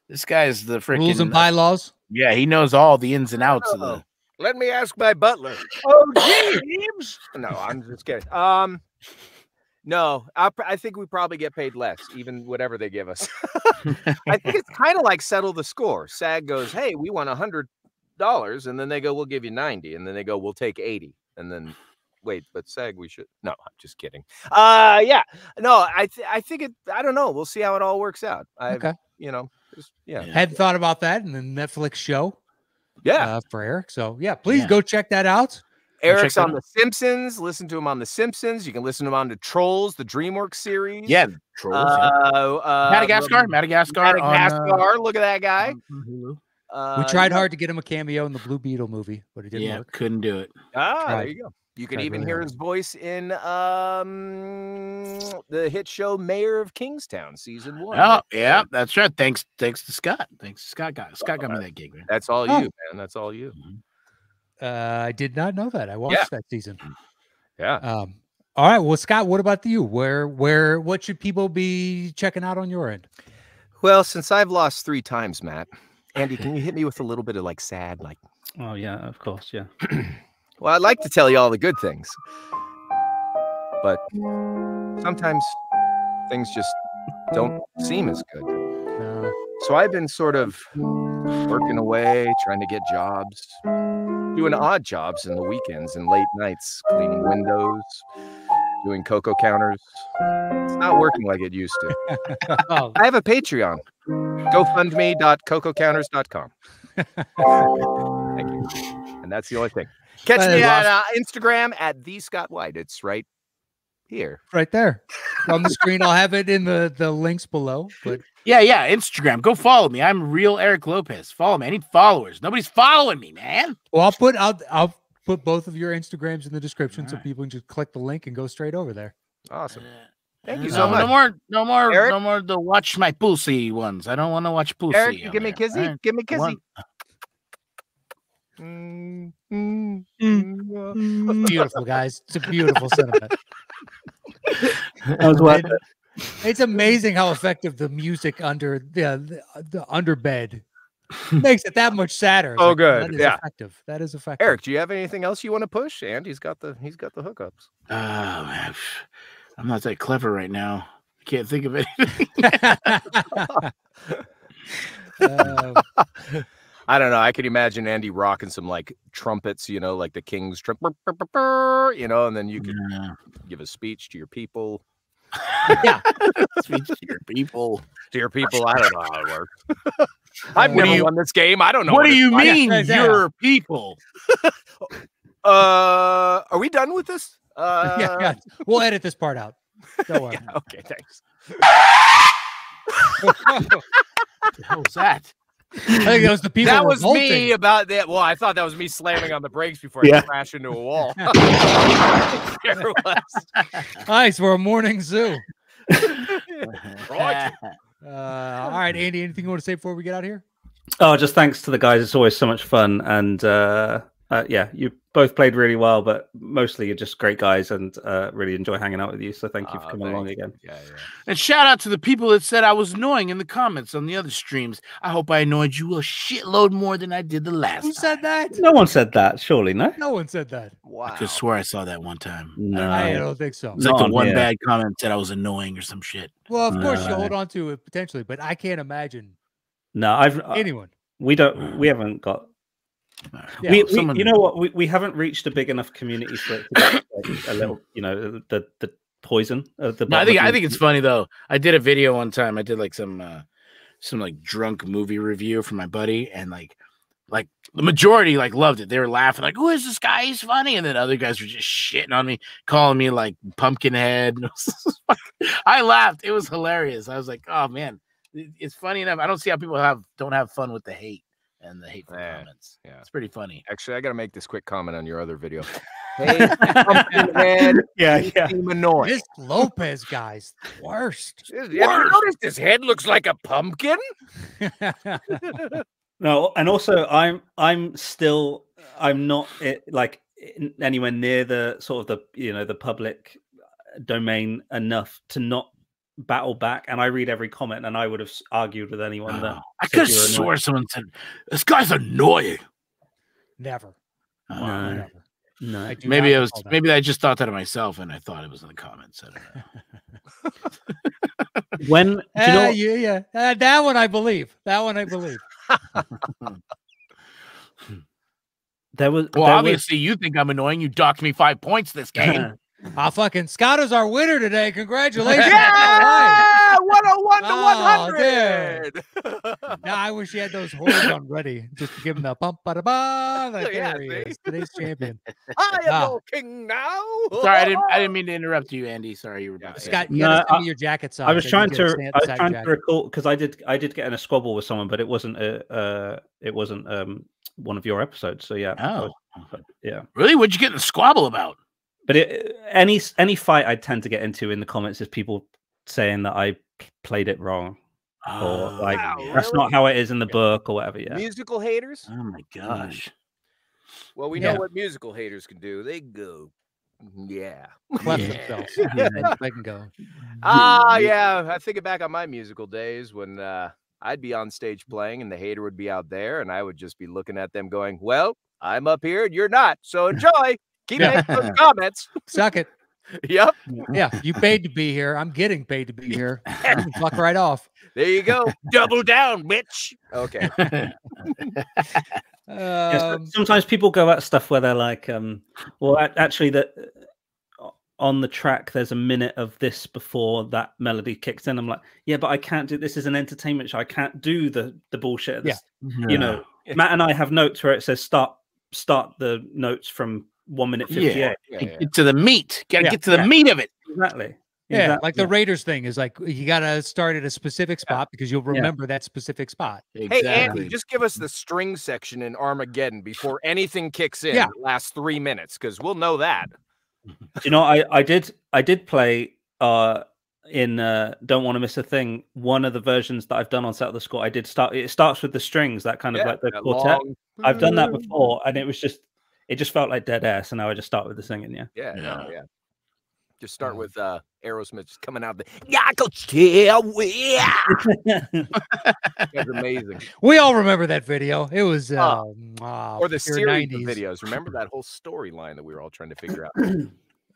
freaking rules and bylaws. Yeah, he knows all the ins and outs of the. Let me ask my butler. Oh, James. No, I'm just kidding. No, I think we probably get paid less, even whatever they give us. I think it's kind of like Settle the Score. SAG goes, hey, we want $100, and then they go, we'll give you 90, and then they go, we'll take 80, and then wait, but SAG, we should. No, I'm just kidding. Yeah, no, I think it. I don't know. We'll see how it all works out. Okay, hadn't thought about that in the Netflix show. Yeah, for Eric. So yeah, please go check that out. Eric's on The Simpsons. Listen to him on The Simpsons. You can listen to him on the Trolls, the DreamWorks series. Yeah, Trolls. Madagascar. Look at that guy. We tried hard to get him a cameo in the Blue Beetle movie, but it didn't work. Couldn't do it. There you go. You can even hear his voice in the hit show Mayor of Kingstown season 1. Oh, yeah, that's right. Thanks to Scott. Scott got me that gig, man. That's all you, man. That's all you. I did not know that. I watched that season. Yeah. All right. Well, Scott, what about you? What should people be checking out on your end? Well, since I've lost 3 times, Matt, Andy, can you hit me with a little bit of like sad, like? Oh yeah, of course, yeah. Well, I'd like to tell you all the good things, but sometimes things just don't seem as good. So I've been sort of working away, trying to get jobs, doing odd jobs in the weekends and late nights, cleaning windows, doing Coco Counters. It's not working like it used to. I have a Patreon, GoFundMe.CocoCounters.com. Thank you. And that's the only thing. Catch me on Instagram at the Scott White. It's right here. Right there. On the screen. I'll have it in the links below. But yeah, Instagram. Go follow me. I'm real Eric Lopez. Follow me. I need followers. Nobody's following me, man. Well, I'll put both of your Instagrams in the description so people can just click the link and go straight over there. Awesome. Thank you so much. No more the watch my pussy ones. I don't want to watch pussy. Eric, give me a kizzy. Right. Give me a kizzy. Beautiful, guys. It's a beautiful sentiment. It's amazing how effective the music under the underbed makes it that much sadder. It's Oh, like, good. That is Yeah. effective. That is effective. Eric, do you have anything else you want to push? Andy's got the hookups. Oh man, I'm not that clever right now. I can't think of anything. I don't know. I could imagine Andy rocking some like trumpets, you know, like the King's trumpet, you know, and then you could give a speech to your people. Yeah. Speech to your people. To your people. I don't know how it works. I've never won this game. I don't know. What do you mean, Yeah. your people? Are we done with this? Yeah. We'll edit this part out. Don't worry. Yeah, okay, thanks. What the hell was that? I think that was the people. That was revolting. me about that. Well, I thought that was me slamming on the brakes before I crashed into a wall. There it was. Nice. We're a morning zoo. Right. All right, Andy. Anything you want to say before we get out of here? Oh, just thanks to the guys. It's always so much fun, and yeah, you both played really well, but mostly you're just great guys, and really enjoy hanging out with you. So thank you for coming along again. Yeah. And shout out to the people that said I was annoying in the comments on the other streams. I hope I annoyed you a shitload more than I did the last Who time. said that? No one said that, surely, no? No one said that. Wow. I could swear I saw that one time. No. I don't think so. It was like Not the on one here. bad comment said I was annoying or some shit. Well, of course you No. hold on to it potentially, but I can't imagine No, I've anyone. we haven't got. Yeah, You know what? We haven't reached a big enough community for it to get like, a little, you know, the poison of the. No, I think it's funny though. I did a video one time. I did like some like drunk movie review for my buddy, and like the majority like loved it. They were laughing like, "Who is this guy? He's funny." And then other guys were just shitting on me, calling me like Pumpkinhead. I laughed. It was hilarious. I was like, "Oh man, it's funny enough." I don't see how people don't have fun with the hate and the hateful comments. Yeah, it's pretty funny. Actually, I got to make this quick comment on your other video. Hey, Pumpkinhead. Yeah. Seem annoying. This Lopez guy's the worst. Have you noticed his head looks like a pumpkin? No, and also I'm not anywhere near the sort of the public domain enough to not battle back, and I read every comment, and I would have argued with anyone that I could have swore someone said this guy's annoying. Never. No. I do Maybe not it was. recall that. Maybe I just thought that of myself, and I thought it was in the comments. I don't know. When do you know what- yeah. That one I believe. Well, obviously you think I'm annoying. You docked me 5 points this game. Fucking Scott is our winner today. Congratulations. Yeah! 101 to Oh, 100. Now I wish you had those horns on ready just to give him the bump ba da ba. Like, Yeah, there he see? is. Today's champion. I am Ah. your king now. Sorry, I didn't mean to interrupt you, Andy. Sorry, you were about to say Scott, something. you gotta No, send me your jacket size. I was so trying you get a to sag jacket. recall because I did get in a squabble with someone, but it wasn't one of your episodes. So yeah. Oh. Yeah. Really? What'd you get in the squabble about? But any fight I tend to get into in the comments is people saying that I played it wrong, or like wow, that's really? not how it is in the book, or whatever. Yeah. Musical haters? Oh my gosh. Well, we know what musical haters can do. They go, yeah. Cleft themselves. They can go. Yeah. I think back on my musical days when I'd be on stage playing and the hater would be out there, and I would just be looking at them going, well, I'm up here and you're not. So enjoy. Keep making those comments. Suck it. Yep. Yeah, you paid to be here. I'm getting paid to be here. You can fuck right off. There you go. Double down, bitch. Okay. Sometimes people go at stuff where they're like, well, actually, that on the track there's a minute of this before that melody kicks in. I'm like, yeah, but I can't do this. Is an entertainment show. I can't do the bullshit. You know, Matt and I have notes where it says start the notes from 1 minute 58. Get to the meat. Gotta get to the meat of it. Exactly. Yeah, like the Raiders thing is like you gotta start at a specific spot because you'll remember that specific spot. Hey, Andy, just give us the string section in Armageddon before anything kicks in. Yeah. The last 3 minutes, because we'll know that. You know, I did play in Don't Want to Miss a Thing. One of the versions that I've done on Set of the Score, it starts with the strings, that kind of like the quartet. I've done that before, and it just felt like dead air. So now I just start with the singing. Yeah. Just start with Aerosmith just coming out. That's amazing. We all remember that video. It was or the pure series 90s. of videos. Remember that whole storyline that we were all trying to figure out?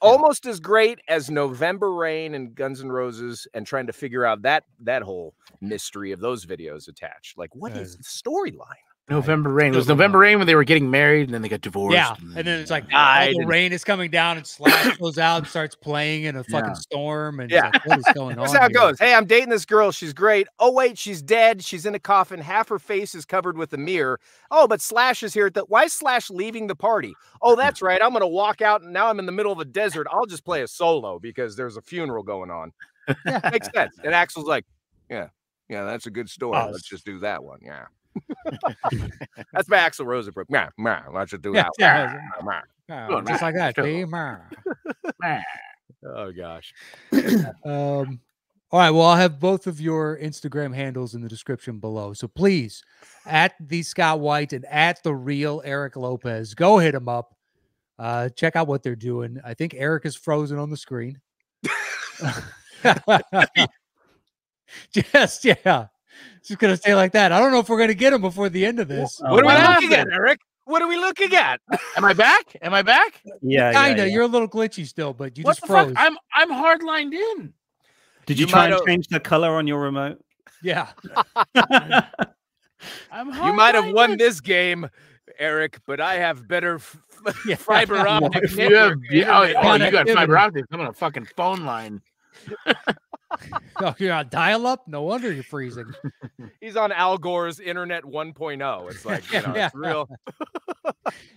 Almost as great as November Rain and Guns N' Roses, and trying to figure out that whole mystery of those videos attached. Like, what is the storyline? November Rain. It was November Rain when they were getting married and then they got divorced. Yeah, and then it's like all the rain is coming down and Slash goes out and starts playing in a fucking storm. And Yeah, like, what is going on? Here's how it here? goes. Hey, I'm dating this girl. She's great. Oh wait, she's dead. She's in a coffin. Half her face is covered with a mirror. Oh, but Slash is here. Why is Slash leaving the party? Oh, that's right. I'm gonna walk out, and now I'm in the middle of a desert. I'll just play a solo because there's a funeral going on. Makes sense. And Axel's like, yeah, that's a good story. Let's just do that one. Yeah. That's my Axl Rosenberg. Let's just do that. Just like that. Oh gosh. All right. Well, I'll have both of your Instagram handles in the description below. So please, at the Scott White and at the real Eric Lopez, go hit them up. Check out what they're doing. I think Eric is frozen on the screen. Just gonna stay like that. I don't know if we're gonna get him before the end of this. What are we looking at, Eric? What are we looking at? Am I back? Am I back? Yeah, kinda. You're a little glitchy still, but you what just the froze. fuck? I'm hard lined in. Did you try and change the color on your remote? Yeah. You might have won this game, Eric, but I have better fiber optic. You got fiber optics. I'm on a fucking phone line. Oh, you're on dial-up? No wonder you're freezing. He's on Al Gore's Internet 1.0. It's like, it's real.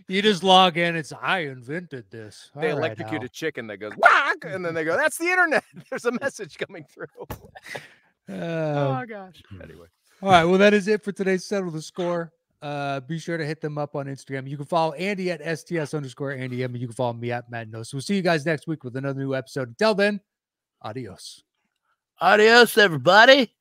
You just log in. I invented this. They electrocute a chicken that goes, whack, and then they go, that's the internet. There's a message coming through. Oh, gosh. Anyway. All right. Well, that is it for today's Settle the Score. Be sure to hit them up on Instagram. You can follow Andy at STS_AndyM, and you can follow me at Madnos. So we'll see you guys next week with another new episode. Until then, adios. Adios, everybody.